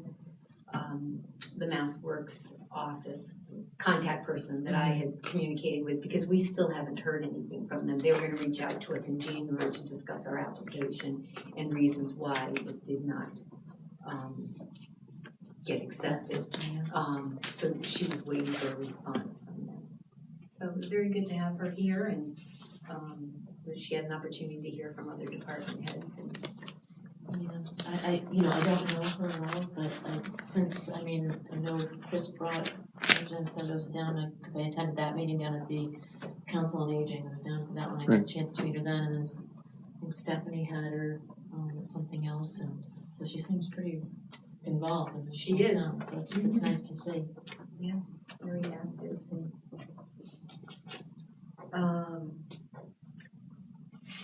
Speaker 8: the Mass Works office contact person that I had communicated with, because we still haven't heard anything from them. They were gonna reach out to us in January to discuss our application and reasons why it did not get accepted. So she was waiting for a response from them. So it was very good to have her here, and so she had an opportunity to hear from other department heads. And
Speaker 1: I don't know her well, but since, I know Chris brought Representative Santos down, because I attended that meeting down at the Council on Aging. I was down for that one. I got a chance to meet her then, and then I think Stephanie had her at something else, and so she seems pretty involved in this.
Speaker 8: She is.
Speaker 1: So it's nice to see.
Speaker 8: very active.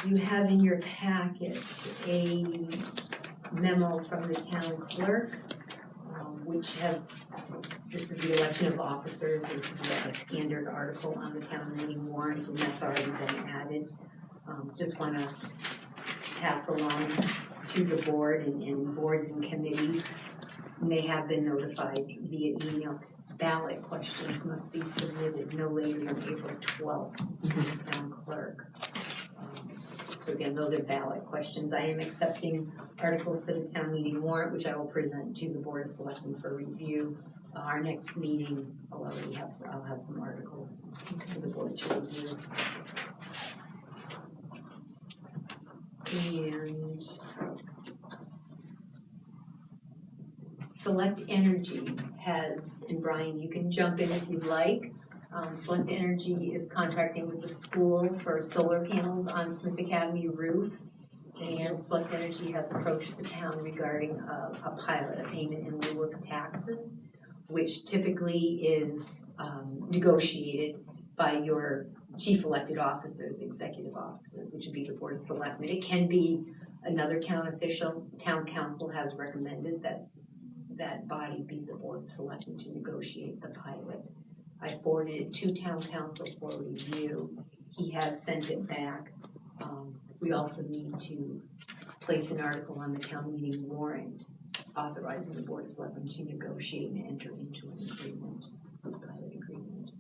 Speaker 8: You have in your packet a memo from the town clerk, which has, this is the election of officers, which is a standard article on the town meeting warrant, and that's already been added. Just want to pass along to the board and boards and committees, and they have been notified via email. Ballot questions must be submitted no later than April 12th to the town clerk. So again, those are ballot questions. I am accepting articles for the town meeting warrant, which I will present to the Board of Selectmen for review. Our next meeting, I'll have some articles for the board to review. And Select Energy has, and Brian, you can jump in if you'd like. Select Energy is contracting with the school for solar panels on Smith Academy roof. And Select Energy has approached the town regarding a pilot, a payment in lieu of taxes, which typically is negotiated by your chief elected officers, executive officers, which would be the Board of Selectmen. It can be another town official. Town council has recommended that that body be the Board of Selectmen to negotiate the pilot. I forwarded it to town council for review. He has sent it back. We also need to place an article on the town meeting warrant authorizing the Board of Selectmen to negotiate and enter into an agreement, a pilot agreement.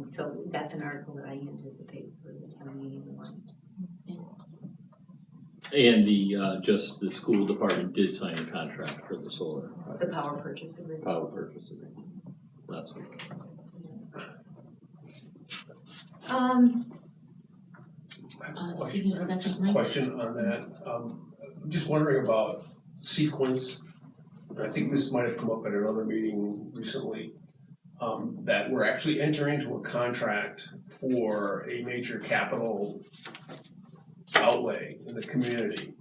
Speaker 8: So that's an article that I anticipate for the town meeting warrant.
Speaker 2: And the school department did sign a contract for the solar.
Speaker 8: The power purchase agreement.
Speaker 2: Power purchase agreement last week.
Speaker 1: Excuse me just a second, Mike.
Speaker 9: Question on that. I'm just wondering about sequence. I think this might have come up at another meeting recently, that we're actually entering into a contract for a major capital outlay in the community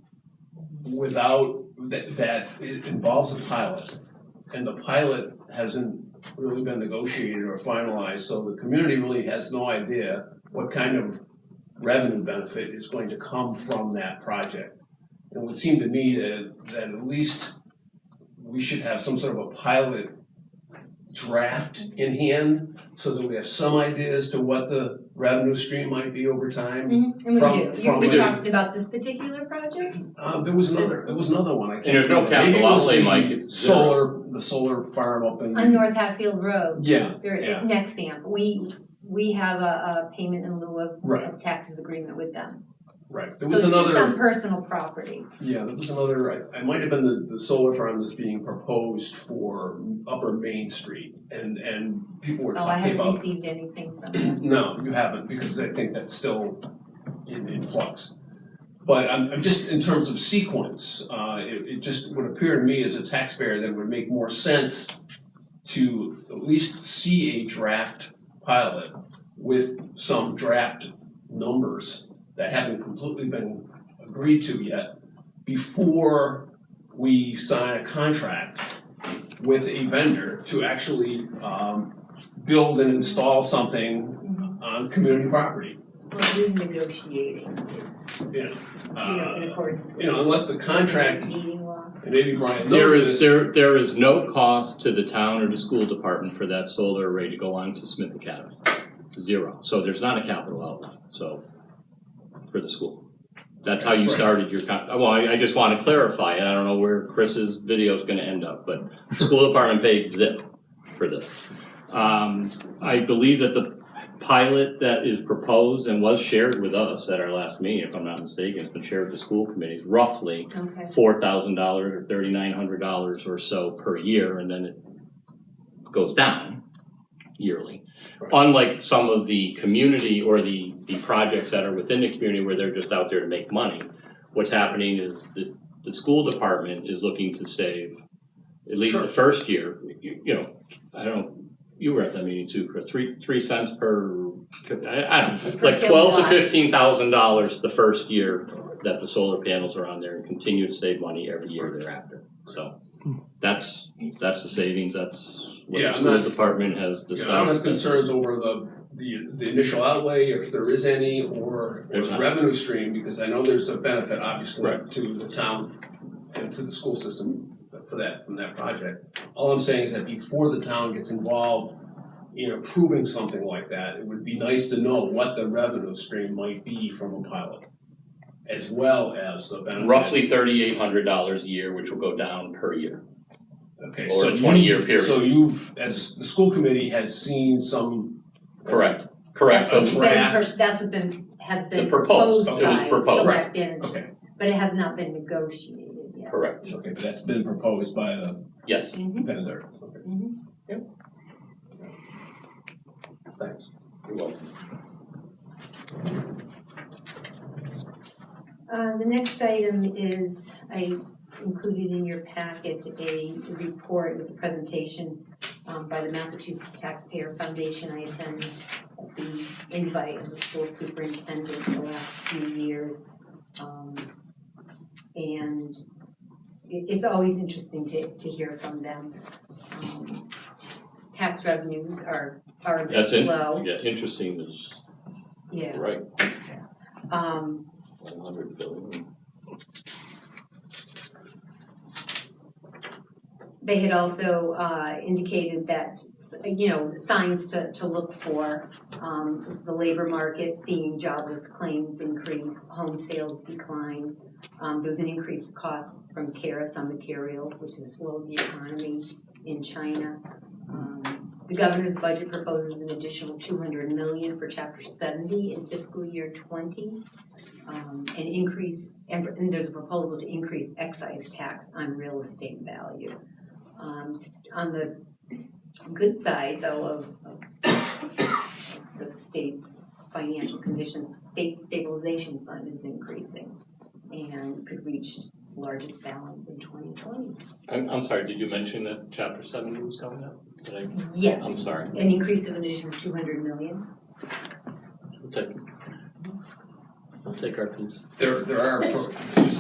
Speaker 9: without that it involves a pilot, and the pilot hasn't really been negotiated or finalized, so the community really has no idea what kind of revenue benefit is going to come from that project. It would seem to me that at least we should have some sort of a pilot draft in hand so that we have some idea as to what the revenue stream might be over time.
Speaker 8: And we
Speaker 9: From-
Speaker 8: do.
Speaker 9: from
Speaker 8: You're
Speaker 9: a-
Speaker 8: talking about this particular project?
Speaker 9: There was another one, I can't
Speaker 2: And there's no
Speaker 9: remember. Maybe
Speaker 2: capital
Speaker 9: it was
Speaker 2: outlay,
Speaker 9: the
Speaker 2: Mike, it's zero.
Speaker 9: the solar farm up in.
Speaker 8: On North Hatfield Road.
Speaker 9: Yeah,
Speaker 8: There,
Speaker 9: yeah.
Speaker 8: Nexamp, we have a payment in lieu
Speaker 9: Right.
Speaker 8: of taxes agreement with them.
Speaker 9: right. There
Speaker 8: So
Speaker 9: was
Speaker 8: it's just on
Speaker 9: another,
Speaker 8: personal property.
Speaker 9: yeah, there was another, I might have been the solar farm that's being proposed for Upper Main Street. And people were
Speaker 8: Oh, I
Speaker 9: talking
Speaker 8: haven't
Speaker 9: about.
Speaker 8: received anything from them.
Speaker 9: No, you haven't, because I think that's still in flux. But I'm just, in terms of sequence, it just would appear to me as a taxpayer that it would make more sense to at least see a draft pilot with some draft numbers that haven't completely been agreed to yet before we sign a contract with a vendor to actually build and install something on community property.
Speaker 8: Well, it is negotiating, it's,
Speaker 9: You know,
Speaker 8: in accordance with.
Speaker 9: unless the contract,
Speaker 8: Meeting law.
Speaker 9: and maybe Brian
Speaker 2: There
Speaker 9: knows
Speaker 2: is,
Speaker 9: this.
Speaker 2: there is no cost to the town or the school department for that solar array to go on to Smith Academy. Zero. So there's not a capital outlay, so, for the school. That's how you started your, well, I just want to clarify it. I don't know where Chris's video is going to end up, but the school department paid zip for this. I believe that the pilot that is proposed and was shared with us at our last meeting, if I'm not mistaken, it's been shared with the school committees, roughly
Speaker 8: Okay.
Speaker 2: $4,000 or $3,900 or so per year, and then it goes down yearly. Unlike some of the community or the projects that are within the community where they're just out there to make money, what's happening is the school department is looking to save, at least the first year, you know, I don't know, you were at that meeting too, Chris, 3 cents per, I don't know, like $12,000 to $15,000 the first year that the solar panels are on there, and continue to save money every year thereafter. So that's the savings, that's what
Speaker 9: Yeah,
Speaker 2: the
Speaker 9: I'm
Speaker 2: school
Speaker 9: not-
Speaker 2: department has
Speaker 9: I don't have
Speaker 2: discussed.
Speaker 9: concerns over the initial outlay, if there is any, or
Speaker 2: There's
Speaker 9: the
Speaker 2: not.
Speaker 9: revenue stream, because I know there's a benefit, obviously,
Speaker 2: Right.
Speaker 9: to the town and to the school system from that project. All I'm saying is that before the town gets involved in approving something like that, it would be nice to know what the revenue stream might be from a pilot, as well as the benefit.
Speaker 2: Roughly $3,800 a year, which will go down per year.
Speaker 9: Okay,
Speaker 2: or
Speaker 9: so
Speaker 2: a 20-year period.
Speaker 9: So you've, as the school committee has seen some.
Speaker 2: Correct.
Speaker 8: That's what's been,
Speaker 9: Draft.
Speaker 8: that's what has been
Speaker 2: The proposed,
Speaker 8: proposed
Speaker 9: it was
Speaker 8: by
Speaker 2: proposed.
Speaker 8: Select Energy,
Speaker 9: Okay,
Speaker 8: but it has not been negotiated yet.
Speaker 2: Correct.
Speaker 9: okay, but that's been proposed by the
Speaker 2: Yes.
Speaker 9: vendor. Okay.
Speaker 8: Mhm.
Speaker 9: Thanks.
Speaker 2: You're welcome.
Speaker 8: The next item is, I included in your packet a report, it was a presentation by the Massachusetts Taxpayer Foundation. I attended at the invite of the school superintendent for the last few years. And it's always interesting to hear from them. Tax revenues are a bit
Speaker 2: That's
Speaker 8: slow.
Speaker 2: yeah, interesting is
Speaker 8: Yeah.
Speaker 2: right.
Speaker 8: Um,
Speaker 2: 100 billion.
Speaker 8: They had also indicated that, you know, signs to look for, the labor market, seeing jobless claims increase, home sales declined. There was an increased cost from tariffs on materials, which has slowed the economy in China. The governor's budget proposes an additional $200 million for Chapter 70 in fiscal year 20. An increase, and there's a proposal to increase excise tax on real estate value. On the good side, though, of the state's financial conditions, the state stabilization fund is increasing and could reach its largest balance in 2020.
Speaker 2: I'm sorry, did you mention that Chapter 70 was coming up? Did
Speaker 8: Yes.
Speaker 2: I'm sorry.
Speaker 8: An increase of an additional $200 million.
Speaker 2: We'll take our piece.
Speaker 9: There are, just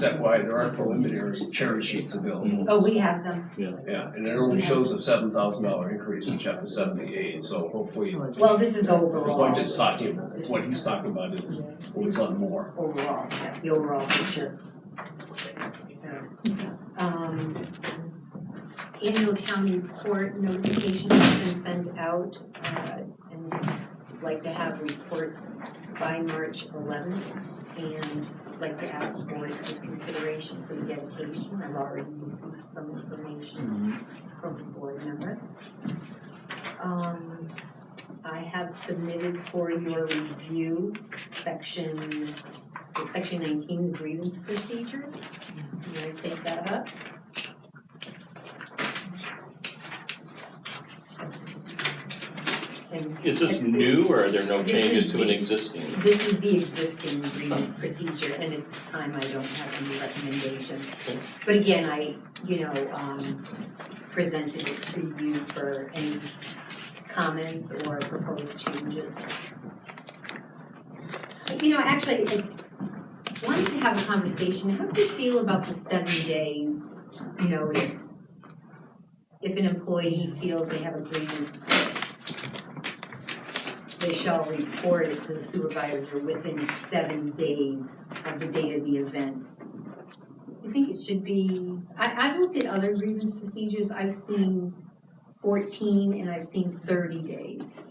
Speaker 9: FYI, there are preliminary cherry sheets available.
Speaker 8: Oh, we have them.
Speaker 9: Yeah, and it only shows a $7,000 increase in Chapter 78, so hopefully
Speaker 8: Well, this is
Speaker 9: the
Speaker 8: overall.
Speaker 9: budget's talking, what he's talking about is we've done more.
Speaker 8: Overall, yeah, the overall picture. Annual county report notification has been sent out, and like to have reports by March 11th, and like to ask the board for consideration for the dedication. I've already received some information from the board member. I have submitted for your review section 19, the grievance procedure. I'm gonna take that up. And
Speaker 2: Is this new or are there no
Speaker 8: This
Speaker 2: changes
Speaker 8: is
Speaker 2: to an
Speaker 8: the-
Speaker 2: existing?
Speaker 8: this is the existing grievance procedure, and at this time I don't have any recommendations.
Speaker 2: Okay.
Speaker 8: But again, I, presented it to you for any comments or proposed changes. Actually, I wanted to have a conversation. How do you feel about the 7 days notice? If an employee feels they have a grievance, they shall report it to the supervisor within 7 days of the date of the event. I think it should be, I've looked at other grievance procedures, I've seen 14 and I've seen 30 days.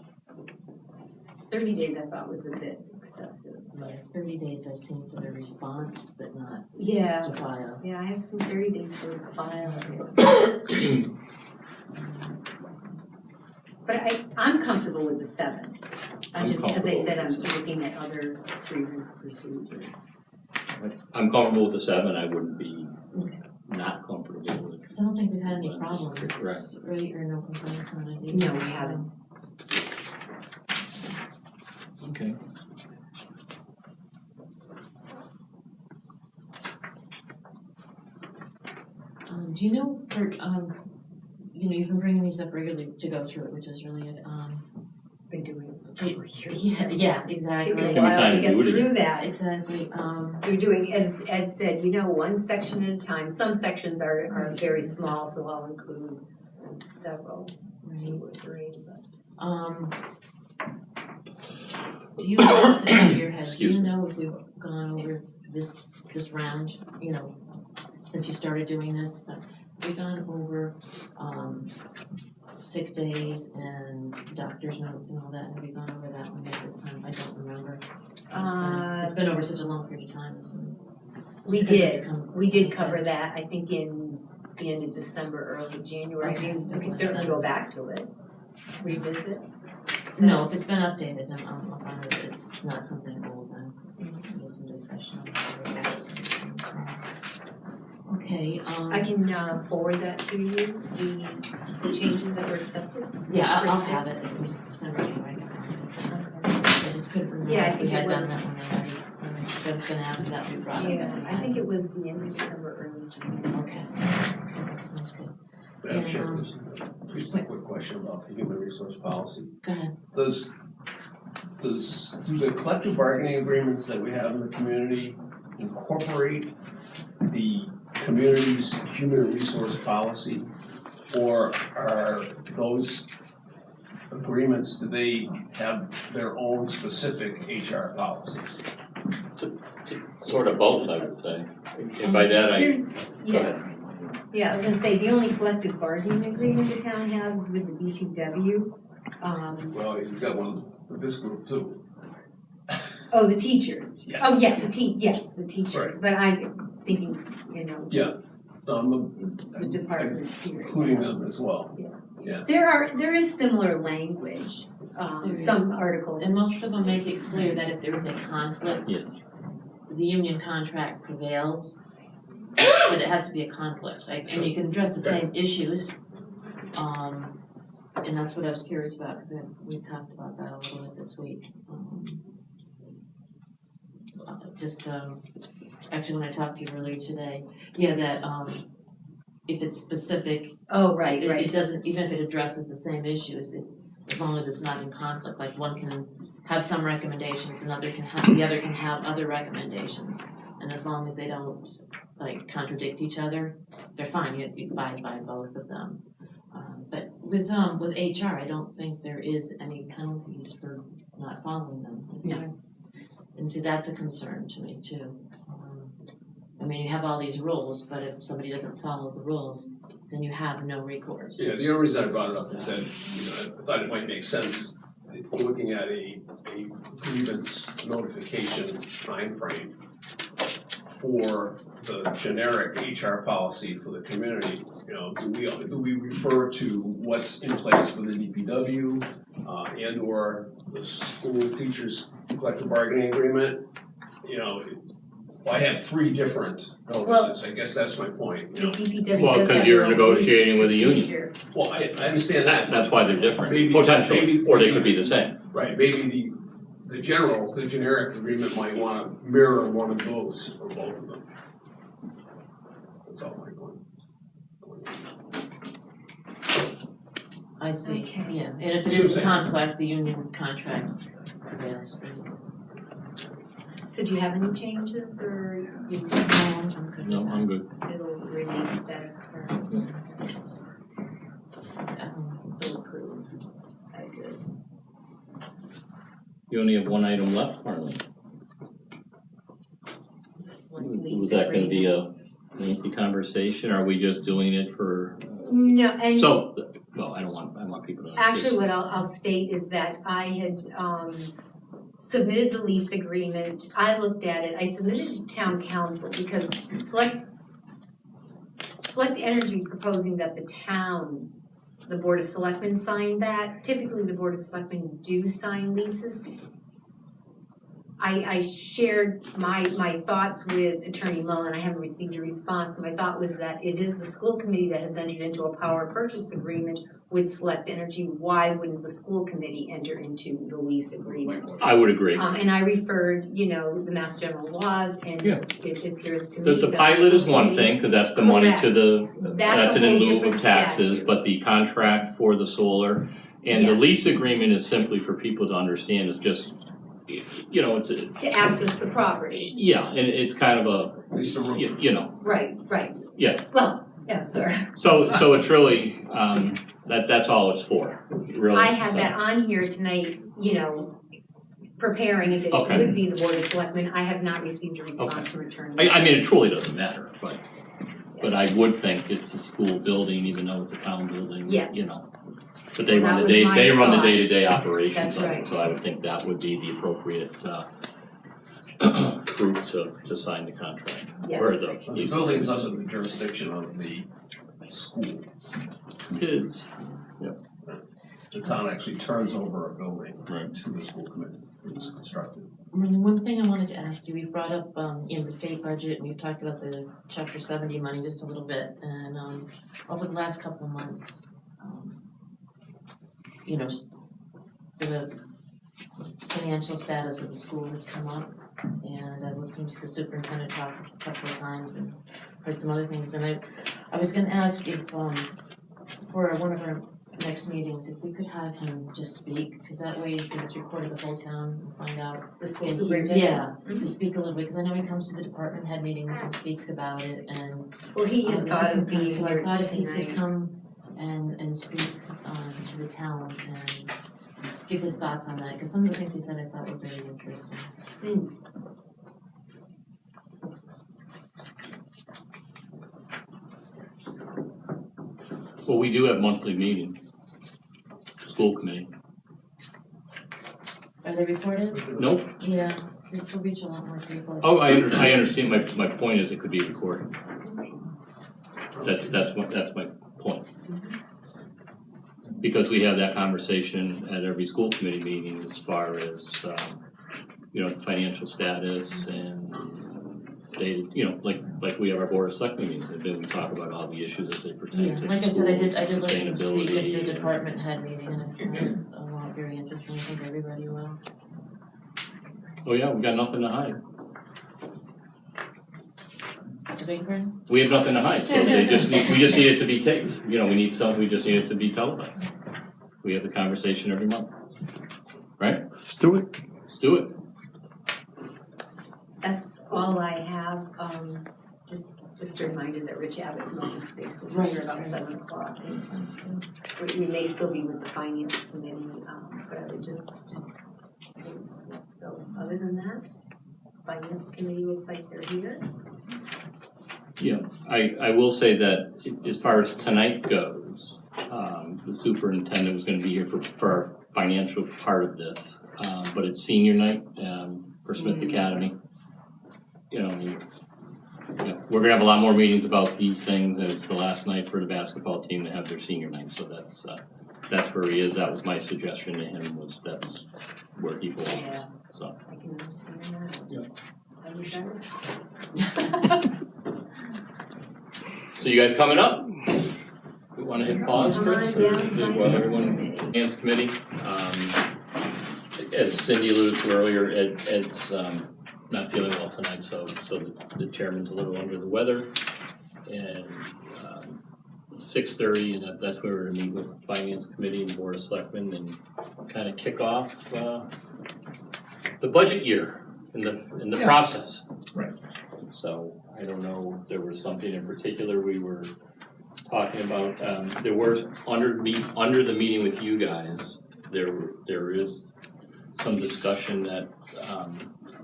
Speaker 8: 30 days I thought was a bit excessive.
Speaker 1: Yeah, 30 days I've seen for the response, but not
Speaker 8: Yeah,
Speaker 1: to file.
Speaker 8: yeah, I have seen 30 days for the file. But I'm comfortable with the 7.
Speaker 2: I'm
Speaker 8: Just as I
Speaker 2: comfortable
Speaker 8: said,
Speaker 2: with
Speaker 8: I'm
Speaker 2: the 7.
Speaker 8: looking at other grievance procedures.
Speaker 2: I'm comfortable with the 7, I wouldn't be
Speaker 8: Okay.
Speaker 2: not comfortable with it.
Speaker 1: Because I don't think we've had any problems,
Speaker 2: Correct.
Speaker 1: right, or no complaints on it either.
Speaker 8: No, we haven't.
Speaker 2: Okay.
Speaker 1: Do you know, you've been bringing these up regularly to go through it, which is really good.
Speaker 8: Been doing it for 2 years.
Speaker 1: Yeah,
Speaker 8: It's
Speaker 1: exactly.
Speaker 8: taken a
Speaker 2: Give me
Speaker 8: while
Speaker 2: time
Speaker 8: to
Speaker 2: to
Speaker 8: get
Speaker 2: do it
Speaker 8: through
Speaker 2: again.
Speaker 8: that.
Speaker 1: Exactly,
Speaker 8: You're doing, as Ed said, one section at a time. Some sections are very small, so I'll include several, 2 or 3, but.
Speaker 1: Do you know off the top of your head, do
Speaker 2: Excuse
Speaker 1: you
Speaker 2: me.
Speaker 1: know if we've gone over this round, since you started doing this, have we gone over, sick days and doctor's notes and all that? Have you gone over that one yet this time? I don't remember. It's been over such a long period of time.
Speaker 8: We
Speaker 1: Just 'cause it's
Speaker 8: did,
Speaker 1: come-
Speaker 8: we did cover that, I think in the end of December, early January. I mean, we
Speaker 1: Okay.
Speaker 8: can certainly go back to it, revisit.
Speaker 1: No, if it's been updated, I'm fine with it. It's not something old, then we need some discussion on that. Okay,
Speaker 8: I can forward that to you, the changes that were accepted.
Speaker 1: yeah, I'll
Speaker 8: for
Speaker 1: have it. It was December anyway. I just couldn't remember
Speaker 8: Yeah, I
Speaker 1: if we
Speaker 8: think it
Speaker 1: had done
Speaker 8: was-
Speaker 1: that one already. That's gonna ask that we brought up.
Speaker 8: Yeah, I think it was the end of December, early January.
Speaker 1: Okay, that sounds good.
Speaker 9: Madam Chair,
Speaker 1: And,
Speaker 9: just a quick question about the human resource policy.
Speaker 1: Go ahead.
Speaker 9: Do the collective bargaining agreements that we have in the community incorporate the community's human resource policy? Or are those agreements, do they have their own specific HR policies?
Speaker 2: Sort of both, I would say. And by that, go ahead.
Speaker 8: Yeah, I was gonna say, the only collective bargaining agreement the town has is with the DPW.
Speaker 9: Well, you've got one for this group too.
Speaker 8: Oh, the teachers.
Speaker 9: Yeah.
Speaker 8: Oh, yeah, yes, the teachers, but I'm thinking,
Speaker 9: Yeah.
Speaker 8: just the departments here.
Speaker 9: Including them as well.
Speaker 8: There is similar language,
Speaker 1: There is.
Speaker 8: some articles.
Speaker 1: And most of them make it clear that if there's a conflict,
Speaker 2: Yeah.
Speaker 1: the union contract prevails, but it has to be a conflict. And you can address the same issues. And that's what I was curious about, because we talked about that a little bit this week. Actually, when I talked to you earlier today, that if it's specific,
Speaker 8: Oh, right,
Speaker 1: it doesn't, even if it addresses the same issues, as long as it's not in conflict, like one can have some recommendations, the other can have other recommendations. And as long as they don't contradict each other, they're fine, you abide by both of them. But with HR, I don't think there is any penalties for not following them, is
Speaker 8: No.
Speaker 1: there? And see, that's a concern to me too. You have all these rules, but if somebody doesn't follow the rules, then you have no recourse.
Speaker 9: Yeah, the only reason I brought it up is that, I thought it might make sense if we're looking at a grievance notification timeframe for the generic HR policy for the community, you know, do we refer to what's in place for the DPW and or the school teachers collective bargaining agreement? You know, I have 3 different notices. I guess that's my point.
Speaker 8: The
Speaker 9: You know?
Speaker 8: DPW
Speaker 2: Well,
Speaker 8: does
Speaker 2: 'cause
Speaker 8: have
Speaker 2: you're
Speaker 8: their own
Speaker 2: negotiating with the union.
Speaker 8: procedure.
Speaker 9: Well, I understand that.
Speaker 2: That's why they're different,
Speaker 9: Maybe-
Speaker 2: potentially,
Speaker 9: maybe-
Speaker 2: or they could be the same.
Speaker 9: Right, maybe the generic agreement might wanna mirror one of those or both of them. That's all my point.
Speaker 1: I see,
Speaker 8: Okay.
Speaker 1: yeah, and if it
Speaker 9: See what
Speaker 1: is
Speaker 9: I'm
Speaker 1: a
Speaker 9: saying?
Speaker 1: conflict, the union contract prevails.
Speaker 8: So do you have any changes or you,
Speaker 2: No, I'm good.
Speaker 8: it'll remain status quo? So approved as is.
Speaker 2: You only have one item left, Marlene.
Speaker 8: This one lease
Speaker 2: Was that gonna be
Speaker 8: agreement.
Speaker 2: a lengthy conversation? Are we just doing it for,
Speaker 8: No, and
Speaker 2: so, well, I want people to.
Speaker 8: actually what I'll state is that I had submitted the lease agreement, I looked at it, I submitted it to town council because Select Energy is proposing that the town, the Board of Selectmen sign that. Typically, the Board of Selectmen do sign leases. I shared my thoughts with Attorney Mullen, I haven't received a response. My thought was that it is the school committee that has entered into a power purchase agreement with Select Energy. Why wouldn't the school committee enter into the lease agreement?
Speaker 2: I would agree.
Speaker 8: And I referred, the Mass General laws, and
Speaker 2: Yeah.
Speaker 8: it appears to me
Speaker 2: The
Speaker 8: that
Speaker 2: pilot is
Speaker 8: school
Speaker 2: one
Speaker 8: committee-
Speaker 2: thing, cause that's the money to the,
Speaker 8: That's
Speaker 2: that's
Speaker 8: a
Speaker 2: an in
Speaker 8: whole
Speaker 2: lieu
Speaker 8: different
Speaker 2: of taxes,
Speaker 8: statute.
Speaker 2: but the contract for the solar and the
Speaker 8: Yes.
Speaker 2: lease agreement is simply for people to understand, it's just, it's a,
Speaker 8: To access the property.
Speaker 2: yeah, and it's kind of a,
Speaker 9: At least a roof.
Speaker 8: Right.
Speaker 2: Yeah.
Speaker 8: Well, yeah, sir.
Speaker 2: so it's really, that's all it's for, really.
Speaker 8: I had
Speaker 2: so.
Speaker 8: that on here tonight, preparing if it
Speaker 2: Okay.
Speaker 8: would be the Board of Selectmen. I have not received a response from Attorney.
Speaker 2: I mean, it truly doesn't matter, but I would think it's a school building, even though it's a town building,
Speaker 8: Yes.
Speaker 2: But they
Speaker 8: Well,
Speaker 2: run
Speaker 8: that
Speaker 2: the
Speaker 8: was my
Speaker 2: they run the
Speaker 8: thought.
Speaker 2: day-to-day operations
Speaker 8: That's
Speaker 2: of it,
Speaker 8: right.
Speaker 2: so I would think that would be the appropriate, group to sign the contract,
Speaker 8: Yes.
Speaker 2: or the
Speaker 9: The
Speaker 2: lease.
Speaker 9: building is under the jurisdiction of the school.
Speaker 2: It is,
Speaker 9: The town actually turns over a building
Speaker 2: Right.
Speaker 9: to the school committee. It's constructed.
Speaker 1: One thing I wanted to ask you, we've brought up, the state budget, and we've talked about the chapter 70 money just a little bit, and, over the last couple of months, the financial status of the school has come up, and I've listened to the superintendent talk a couple of times and heard some other things, and I was gonna ask if, for one of our next meetings, if we could have him just speak, because that way it gets recorded the whole town and find out.
Speaker 8: The school
Speaker 1: And he-
Speaker 8: superintendent?
Speaker 1: Yeah, to speak a little bit, because I know he comes to the department head meetings and speaks about it, and
Speaker 8: Well, he had
Speaker 1: it's
Speaker 8: thought
Speaker 1: just
Speaker 8: of being
Speaker 1: so I
Speaker 8: here
Speaker 1: thought if he could
Speaker 8: tonight.
Speaker 1: come and speak to the town and give his thoughts on that, because some of the things he said I thought were very interesting.
Speaker 2: well, we do have monthly meetings, school committee.
Speaker 1: Are they recorded?
Speaker 2: Nope,
Speaker 1: Yeah, this will reach a lot more people.
Speaker 2: oh, I understand, my point is it could be recorded. That's my point. Because we have that conversation at every school committee meeting as far as, financial status and they, like we have our board of selectmen meetings, and then we talk about all the issues as they pertain
Speaker 1: Yeah,
Speaker 2: to
Speaker 1: like I said, I
Speaker 2: schools,
Speaker 1: did listen to him speak at
Speaker 2: sustainability,
Speaker 1: the
Speaker 2: and-
Speaker 1: department head meeting, and I found it a lot very interesting, I think everybody will.
Speaker 2: Oh yeah, we got nothing to hide.
Speaker 1: The big one?
Speaker 2: We have nothing to hide, so we just need it to be taped, we just need it to be televised. We have the conversation every month, right?
Speaker 11: Let's do it.
Speaker 2: Let's do it.
Speaker 8: That's all I have. Just a reminder that Rich Abbott from Open Space will be
Speaker 1: Right,
Speaker 8: here about
Speaker 1: right.
Speaker 8: 7:00.
Speaker 1: That sounds good.
Speaker 8: We may still be with the finance committee, but I would just, so other than that, finance committee looks like they're here.
Speaker 2: Yeah, I will say that as far as tonight goes, the superintendent was gonna be here for financial part of this, but it's senior night, for Smith Academy. You know, we're gonna have a lot more meetings about these things, and it's the last night for the basketball team to have their senior night, so that's where he is. That was my suggestion to him, was that's where he belongs,
Speaker 1: Yeah.
Speaker 2: so.
Speaker 1: I can understand that.
Speaker 2: Yeah.
Speaker 1: I wish I was.
Speaker 2: So you guys coming up? We wanna hit pause, Chris?
Speaker 8: Come on down,
Speaker 2: While everyone, Finance Committee, as Cindy alluded to earlier, Ed's, not feeling well tonight, so the chairman's a little under the weather. And 6:30, and that's where we're gonna meet with Finance Committee and Board of Selectmen and kind of kick off the budget year in the process.
Speaker 9: Right.
Speaker 2: So I don't know if there was something in particular we were talking about. There were under the meeting with you guys, there is some discussion that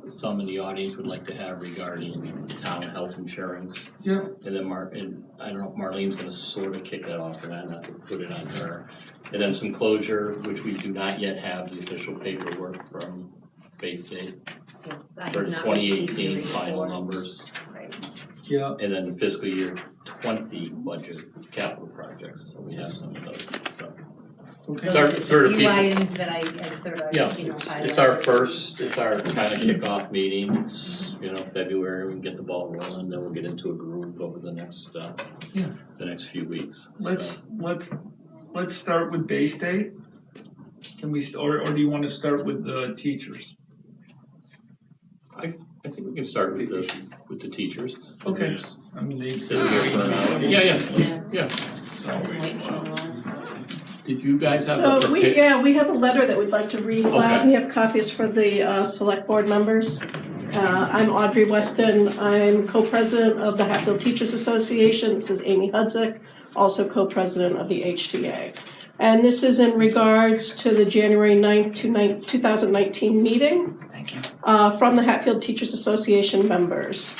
Speaker 2: some in the audience would like to have regarding town health insurance.
Speaker 9: Yeah.
Speaker 2: And then I don't know if Marlene's gonna sort of kick that off or not to put it on her. And then some closure, which we do not yet have the official paperwork from Bay State for the 2018 final numbers.
Speaker 9: Yeah.
Speaker 2: And then the fiscal year 20 budget capital projects, so we have some of those, so.
Speaker 9: Okay.
Speaker 2: It's our
Speaker 8: There's
Speaker 2: sort
Speaker 8: a
Speaker 2: of
Speaker 8: few
Speaker 2: people.
Speaker 8: items that I sort of,
Speaker 2: Yeah,
Speaker 8: highlighted.
Speaker 2: it's our kind of kickoff meeting. It's, February, we can get the ball rolling, then we'll get into a groove over the next, the next few weeks.
Speaker 11: Let's start with Bay State. Can we, or do you want to start with the teachers?
Speaker 2: I think we can start with the teachers.
Speaker 11: Okay. I mean, they.
Speaker 2: Sit here for an hour. Yeah. Did you guys have a
Speaker 5: So we have a letter that we'd like to read aloud.
Speaker 2: Okay.
Speaker 5: We have copies for the select board members. I'm Audrey Weston. I'm co-president of the Hatfield Teachers Association. This is Amy Hudzik, also co-president of the HTA. And this is in regards to the January 9th, 2019 meeting.
Speaker 11: Thank you.
Speaker 5: From the Hatfield Teachers Association members.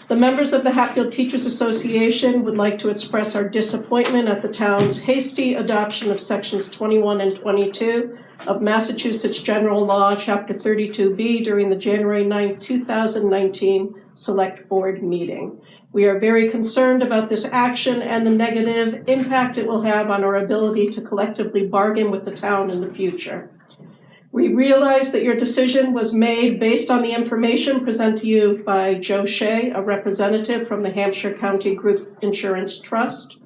Speaker 5: The members of the Hatfield Teachers Association would like to express our disappointment at the town's hasty adoption of sections 21 and 22 of Massachusetts General Law, Chapter 32B during the January 9th, 2019 Select Board meeting. We are very concerned about this action and the negative impact it will have on our ability to collectively bargain with the town in the future. We realize that your decision was made based on the information presented to you by Joe Shea, a representative from the Hampshire County Group Insurance Trust.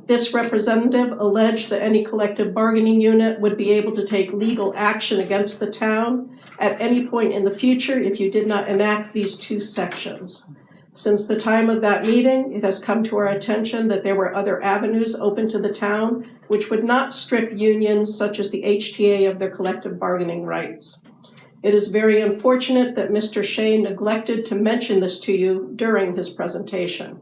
Speaker 5: This representative alleged that any collective bargaining unit would be able to take legal action against the town at any point in the future if you did not enact these two sections. Since the time of that meeting, it has come to our attention that there were other avenues open to the town which would not strip unions such as the HTA of their collective bargaining rights. It is very unfortunate that Mr. Shea neglected to mention this to you during his presentation.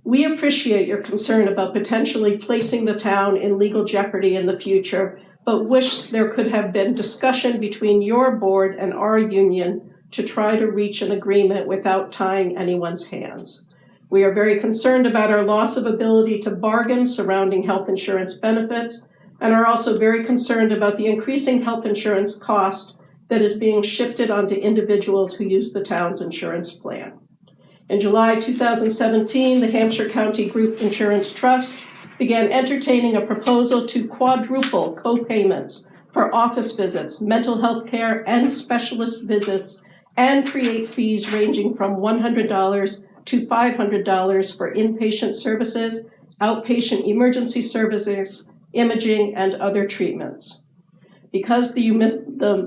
Speaker 5: We appreciate your concern about potentially placing the town in legal jeopardy in the future, but wish there could have been discussion between your board and our union to try to reach an agreement without tying anyone's hands. We are very concerned about our loss of ability to bargain surrounding health insurance benefits, and are also very concerned about the increasing health insurance cost that is being shifted onto individuals who use the town's insurance plan. In July 2017, the Hampshire County Group Insurance Trust began entertaining a proposal to quadruple co-payments for office visits, mental health care, and specialist visits, and create fees ranging from $100 to $500 for inpatient services, outpatient emergency services, imaging, and other treatments. Because the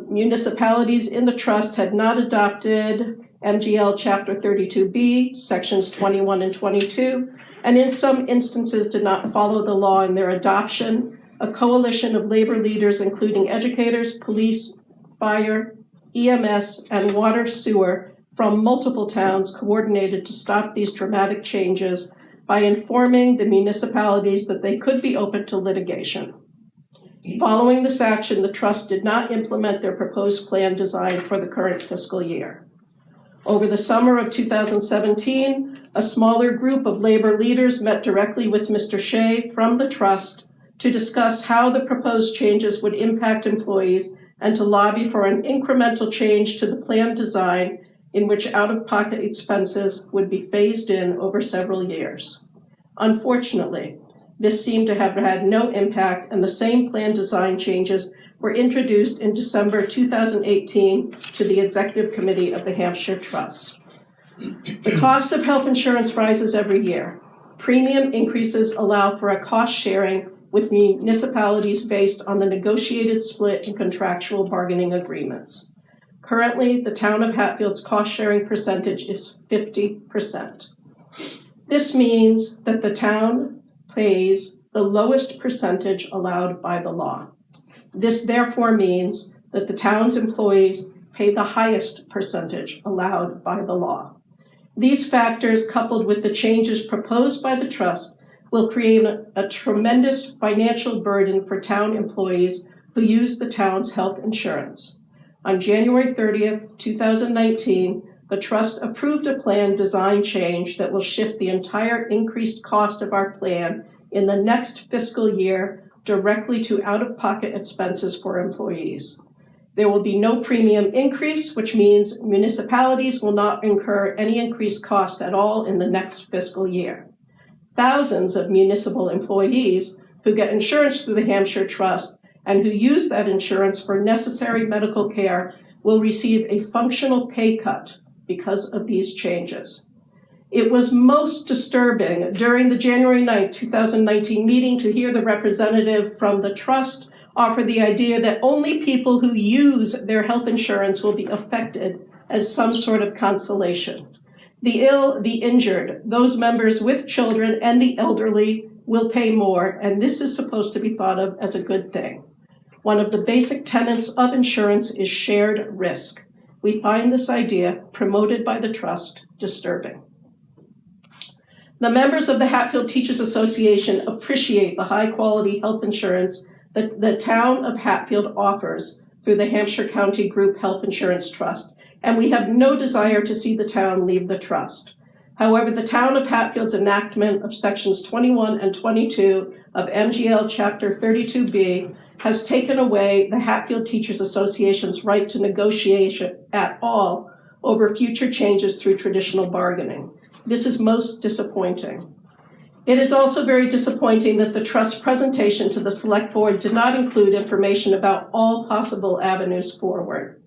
Speaker 5: municipalities in the trust had not adopted MGL Chapter 32B, Sections 21 and 22, and in some instances did not follow the law in their adoption, a coalition of labor leaders, including educators, police, fire, EMS, and water sewer from multiple towns coordinated to stop these dramatic changes by informing the municipalities that they could be open to litigation. Following this action, the trust did not implement their proposed plan design for the current fiscal year. Over the summer of 2017, a smaller group of labor leaders met directly with Mr. Shea from the trust to discuss how the proposed changes would impact employees and to lobby for an incremental change to the plan design in which out-of-pocket expenses would be phased in over several years. Unfortunately, this seemed to have had no impact, and the same plan design changes were introduced in December 2018 to the Executive Committee of the Hampshire Trust. The cost of health insurance rises every year. Premium increases allow for a cost sharing with municipalities based on the negotiated split in contractual bargaining agreements. Currently, the town of Hatfield's cost sharing percentage is 50%. This means that the town pays the lowest percentage allowed by the law. This therefore means that the town's employees pay the highest percentage allowed by the law. These factors, coupled with the changes proposed by the trust, will create a tremendous financial burden for town employees who use the town's health insurance. On January 30th, 2019, the trust approved a plan design change that will shift the entire increased cost of our plan in the next fiscal year directly to out-of-pocket expenses for employees. There will be no premium increase, which means municipalities will not incur any increased cost at all in the next fiscal year. Thousands of municipal employees who get insurance through the Hampshire Trust and who use that insurance for necessary medical care will receive a functional pay cut because of these changes. It was most disturbing during the January 9, 2019 meeting to hear the representative from the trust offer the idea that only people who use their health insurance will be affected as some sort of consolation. The ill, the injured, those members with children, and the elderly will pay more, and this is supposed to be thought of as a good thing. One of the basic tenets of insurance is shared risk. We find this idea, promoted by the trust, disturbing. The members of the Hatfield Teachers Association appreciate the high-quality health insurance that the town of Hatfield offers through the Hampshire County Group Health Insurance Trust, and we have no desire to see the town leave the trust. However, the town of Hatfield's enactment of sections 21 and 22 of MGL Chapter 32B has taken away the Hatfield Teachers Association's right to negotiation at all over future changes through traditional bargaining. This is most disappointing. It is also very disappointing that the trust's presentation to the Select Board did not include information about all possible avenues forward.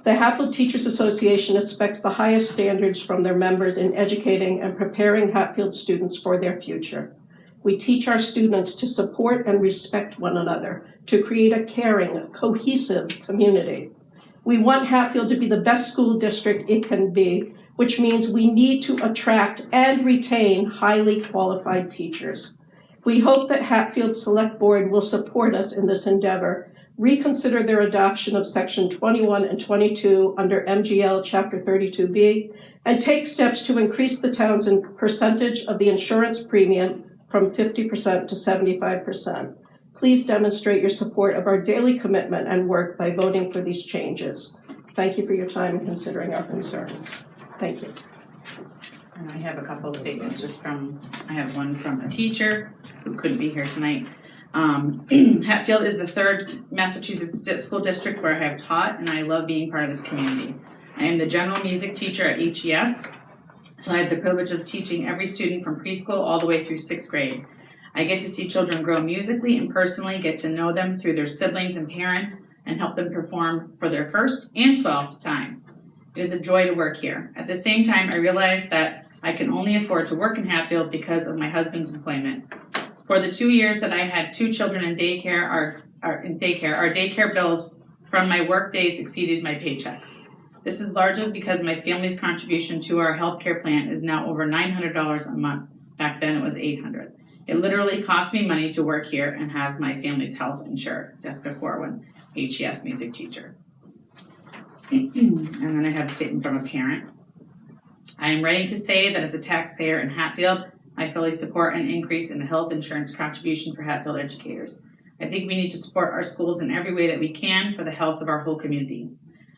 Speaker 5: The Hatfield Teachers Association expects the highest standards from their members in educating and preparing Hatfield students for their future. We teach our students to support and respect one another, to create a caring, cohesive community. We want Hatfield to be the best school district it can be, which means we need to attract and retain highly qualified teachers. We hope that Hatfield Select Board will support us in this endeavor, reconsider their adoption of Section 21 and 22 under MGL Chapter 32B, and take steps to increase the town's percentage of the insurance premium from 50% to 75%. Please demonstrate your support of our daily commitment and work by voting for these changes. Thank you for your time and considering our concerns. Thank you.
Speaker 4: And I have a couple of statements I have one from a teacher who couldn't be here tonight. Hatfield is the third Massachusetts school district where I have taught, and I love being part of this community. I am the general music teacher at HES, so I have the privilege of teaching every student from preschool all the way through 6th grade. I get to see children grow musically and personally get to know them through their siblings and parents and help them perform for their first and 12th time. It is a joy to work here. At the same time, I realize that I can only afford to work in Hatfield because of my husband's employment. For the 2 years that I had 2 children in daycare, our daycare bills from my work days exceeded my paychecks. This is largely because my family's contribution to our healthcare plan is now over $900 a month. Back then it was $800. It literally costs me money to work here and have my family's health insured. Jessica Corwin, HES music teacher. And then I have a statement from a parent. I am ready to say that as a taxpayer in Hatfield, I fully support an increase in the health insurance contribution for Hatfield educators. I think we need to support our schools in every way that we can for the health of our whole community.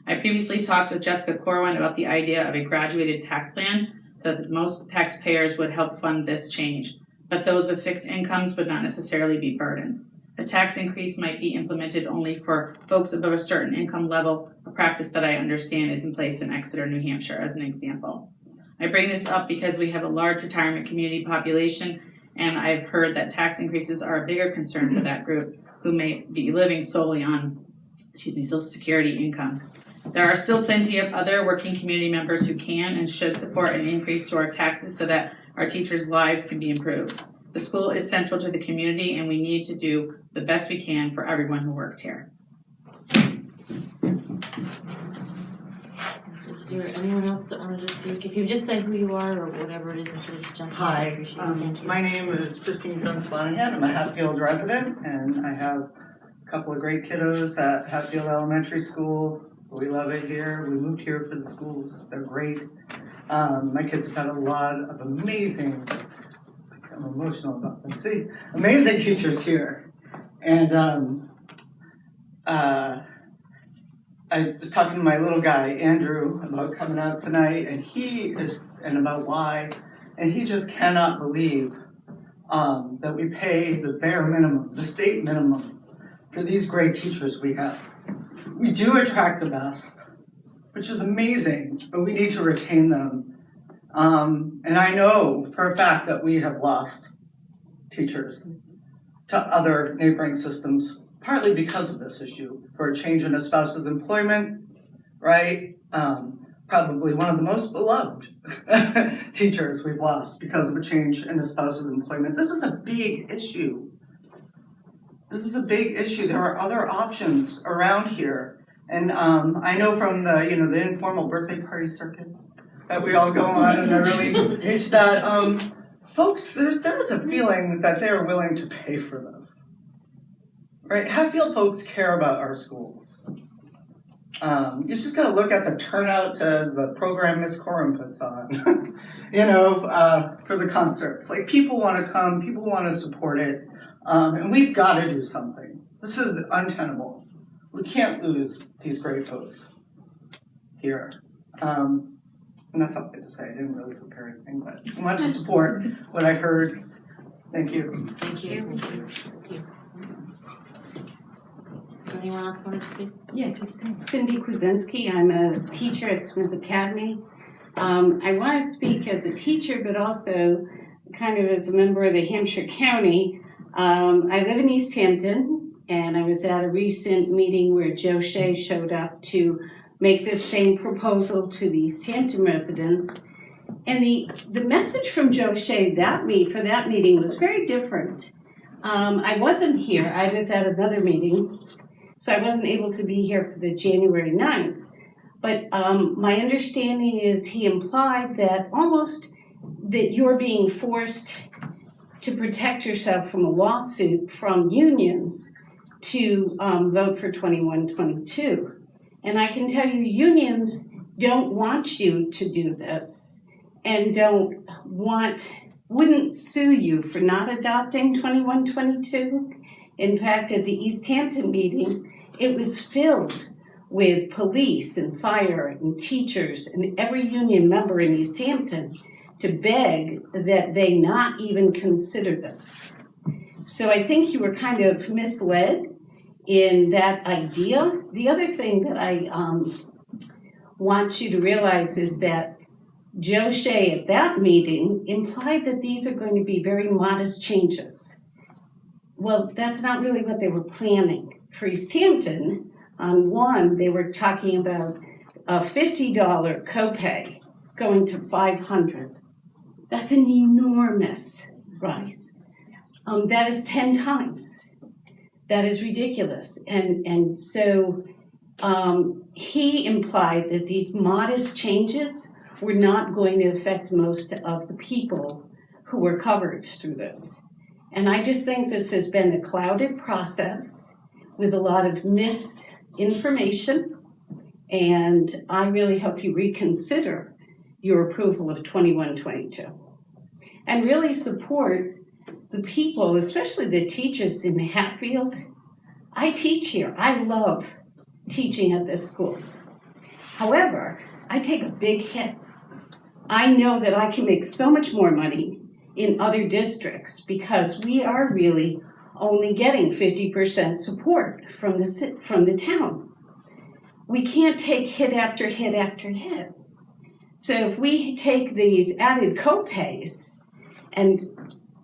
Speaker 4: I previously talked with Jessica Corwin about the idea of a graduated tax plan so that most taxpayers would help fund this change. but those with fixed incomes would not necessarily be burdened. A tax increase might be implemented only for folks above a certain income level, a practice that I understand is in place in Exeter, New Hampshire, as an example. I bring this up because we have a large retirement community population, and I've heard that tax increases are a bigger concern for that group who may be living solely on, Social Security income. There are still plenty of other working community members who can and should support an increase to our taxes so that our teachers' lives can be improved. The school is central to the community, and we need to do the best we can for everyone who works here.
Speaker 1: Is there anyone else that wanted to speak? If you just say who you are or whatever it is instead of just jumping in, I
Speaker 12: Hi,
Speaker 1: appreciate it. Thank you.
Speaker 12: my name is Christine Jones-Flanagan. I'm a Hatfield resident, and I have a couple of great kiddos at Hatfield Elementary School. We love it here. We moved here for the schools. They're great. My kids have had a lot of amazing, I'm emotional about them, see, amazing teachers here. And I was talking to my little guy, Andrew, about coming out tonight, and about why, and he just cannot believe that we pay the bare minimum, the state minimum, for these great teachers we have. We do attract the best, which is amazing, but we need to retain them. And I know for a fact that we have lost teachers to other neighboring systems, partly because of this issue, for a change in a spouse's employment, right? Probably one of the most beloved teachers we've lost because of a change in a spouse's employment. This is a big issue. This is a big issue. There are other options around here. And I know from the informal birthday party circuit that we all go on in the early age that folks, there's a feeling that they're willing to pay for this. Right? Hatfield folks care about our schools. You just gotta look at the turnout to the program Miss Coram puts on, for the concerts. Like, people wanna come, people wanna support it, and we've gotta do something. This is untenable. We can't lose these great folks here. And that's something to say. I didn't really prepare anything, but I want to support what I heard. Thank you.
Speaker 1: Thank you. Thank you. Does anyone else want to speak?
Speaker 13: Yes, Cindy Kwasinski. I'm a teacher at Smith Academy. I want to speak as a teacher, but also kind of as a member of the Hampshire County. I live in East Hampton, and I was at a recent meeting where Joe Shea showed up to make this same proposal to the East Hampton residents. And the message from Joe Shea for that meeting was very different. I wasn't here. I was at another meeting, so I wasn't able to be here for the January 9th. But my understanding is he implied that that you're being forced to protect yourself from a lawsuit from unions to vote for 21-22. And I can tell you, unions don't want you to do this and wouldn't sue you for not adopting 21-22. In fact, at the East Hampton meeting, it was filled with police and fire and teachers and every union member in East Hampton to beg that they not even consider this. So I think you were kind of misled in that idea. The other thing that I want you to realize is that Joe Shea at that meeting implied that these are going to be very modest changes. Well, that's not really what they were planning. For East Hampton, on one, they were talking about a $50 copay going to $500. That's an enormous rise. That is 10 times. That is ridiculous. And so he implied that these modest changes were not going to affect most of the people who were covered through this. And I just think this has been a clouded process with a lot of misinformation. And I really hope you reconsider your approval of 21-22 and really support the people, especially the teachers in Hatfield. I teach here. I love teaching at this school. However, I take a big hit. I know that I can make so much more money in other districts because we are really only getting 50% support from the town. We can't take hit after hit after hit. So if we take these added co-pays and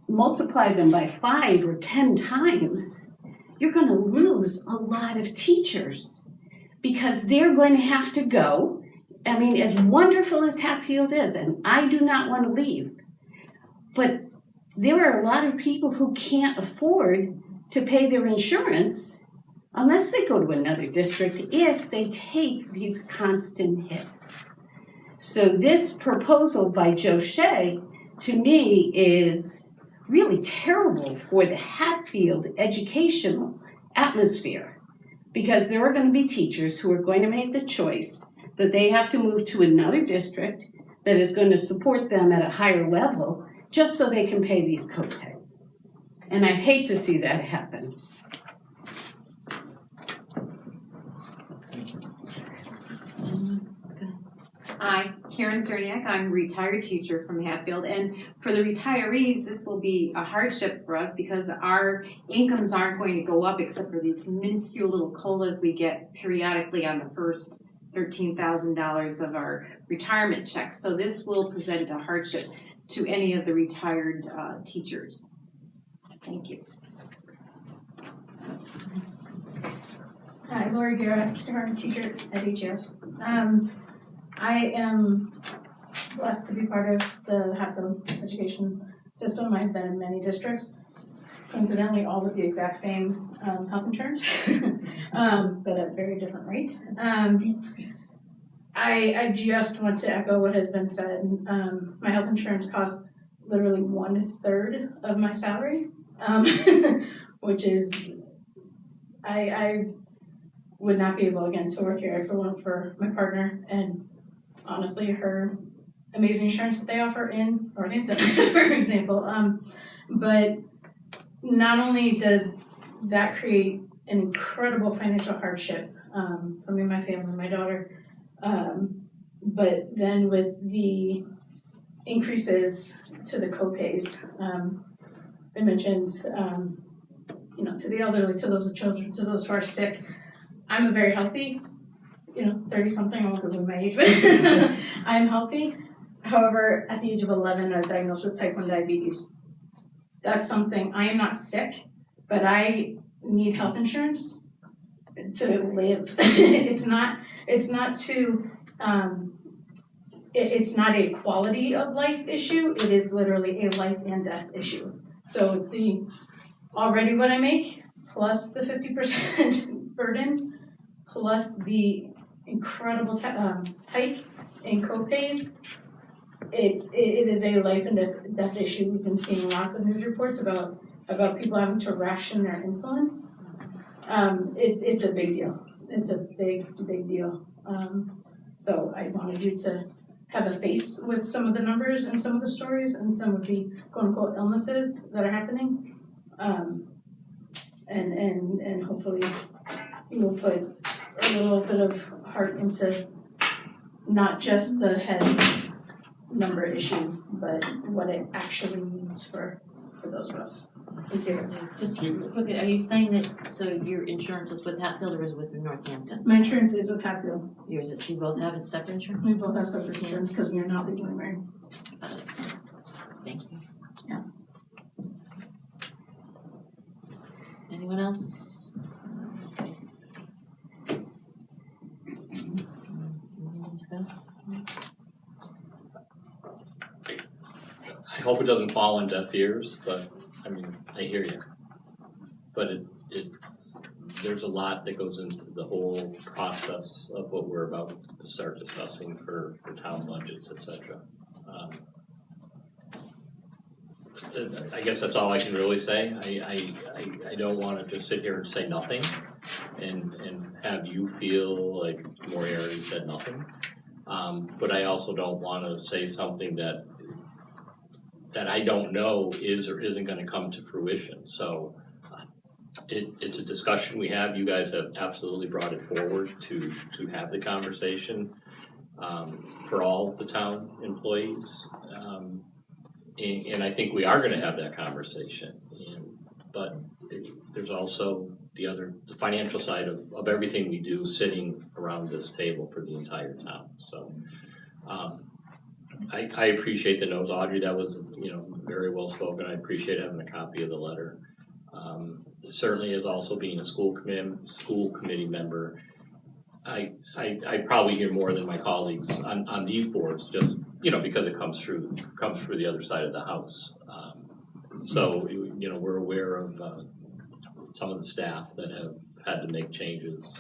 Speaker 13: multiply them by 5 or 10 times, you're going to lose a lot of teachers because they're going to have to go. I mean, as wonderful as Hatfield is, and I do not want to leave, but there are a lot of people who can't afford to pay their insurance unless they go to another district if they take these constant hits. So this proposal by Joe Shea, to me, is really terrible for the Hatfield educational atmosphere because there are going to be teachers who are going to make the choice that they have to move to another district that is going to support them at a higher level just so they can pay these co-pays. And I hate to see that happen.
Speaker 14: Hi, Karen Cerniak. I'm a retired teacher from Hatfield, and for the retirees, this will be a hardship for us because our incomes aren't going to go up except for these minuscule little COLAs we get periodically on the first $13,000 of our retirement checks. So this will present a hardship to any of the retired teachers. Thank you.
Speaker 10: Hi, Lori Garrett, kindergarten teacher at HES. I am blessed to be part of the Hatfield education system. I've been in many districts, coincidentally all with the exact same health insurance, but at very different rates. I just want to echo what has been said. My health insurance costs literally 1/3 of my salary, which is, I would not be able again to work here if it weren't for my partner and honestly her amazing insurance that they offer in Northampton, for example. But not only does that create an incredible financial hardship for me, my family, my daughter, but then with the increases to the co-pays, I mentioned, to the elderly, to those with children, to those who are sick. I'm a very healthy, 30-something, I won't go with my age, but I'm healthy. However, at the age of 11, I was diagnosed with type 1 diabetes. That's something, I am not sick, but I need health insurance to live. It's not a quality of life issue, it is literally a life and death issue. So already what I make, plus the 50% burden, plus the incredible hike in co-pays, it is a life and death issue. We've been seeing lots of news reports about people having to ration their insulin. It's a big deal. It's a big deal. So I wanted you to have a face with some of the numbers and some of the stories and some of the quote-unquote illnesses that are happening. And hopefully you will put a little bit of heart into not just the head number issue, but what it actually means for those of us. Thank you.
Speaker 1: Just quickly, are you saying that, so your insurance is with Hatfield or is it with Northampton?
Speaker 10: My insurance is with Hatfield.
Speaker 1: Yours is, so you both have a separate insurance?
Speaker 10: We both have separate insurance because we are not legally married.
Speaker 1: Thank you.
Speaker 10: Yeah.
Speaker 1: Anyone else?
Speaker 2: I hope it doesn't fall on deaf ears, but I hear you. But there's a lot that goes into the whole process of what we're about to start discussing for town budgets, et cetera. I guess that's all I can really say. I don't want to just sit here and say nothing and have you feel like Moriarty said nothing. But I also don't want to say something that I don't know is or isn't going to come to fruition. So it's a discussion we have. You guys have absolutely brought it forward to have the conversation for all of the town employees. And I think we are gonna have that conversation, but there's also the financial side of everything we do sitting around this table for the entire town, so. I appreciate the notes, Audrey, that was, very well spoken, I appreciate having a copy of the letter. Certainly as also being a school committee member, I probably hear more than my colleagues on these boards, just, because it comes through the other side of the house. So, we're aware of some of the staff that have had to make changes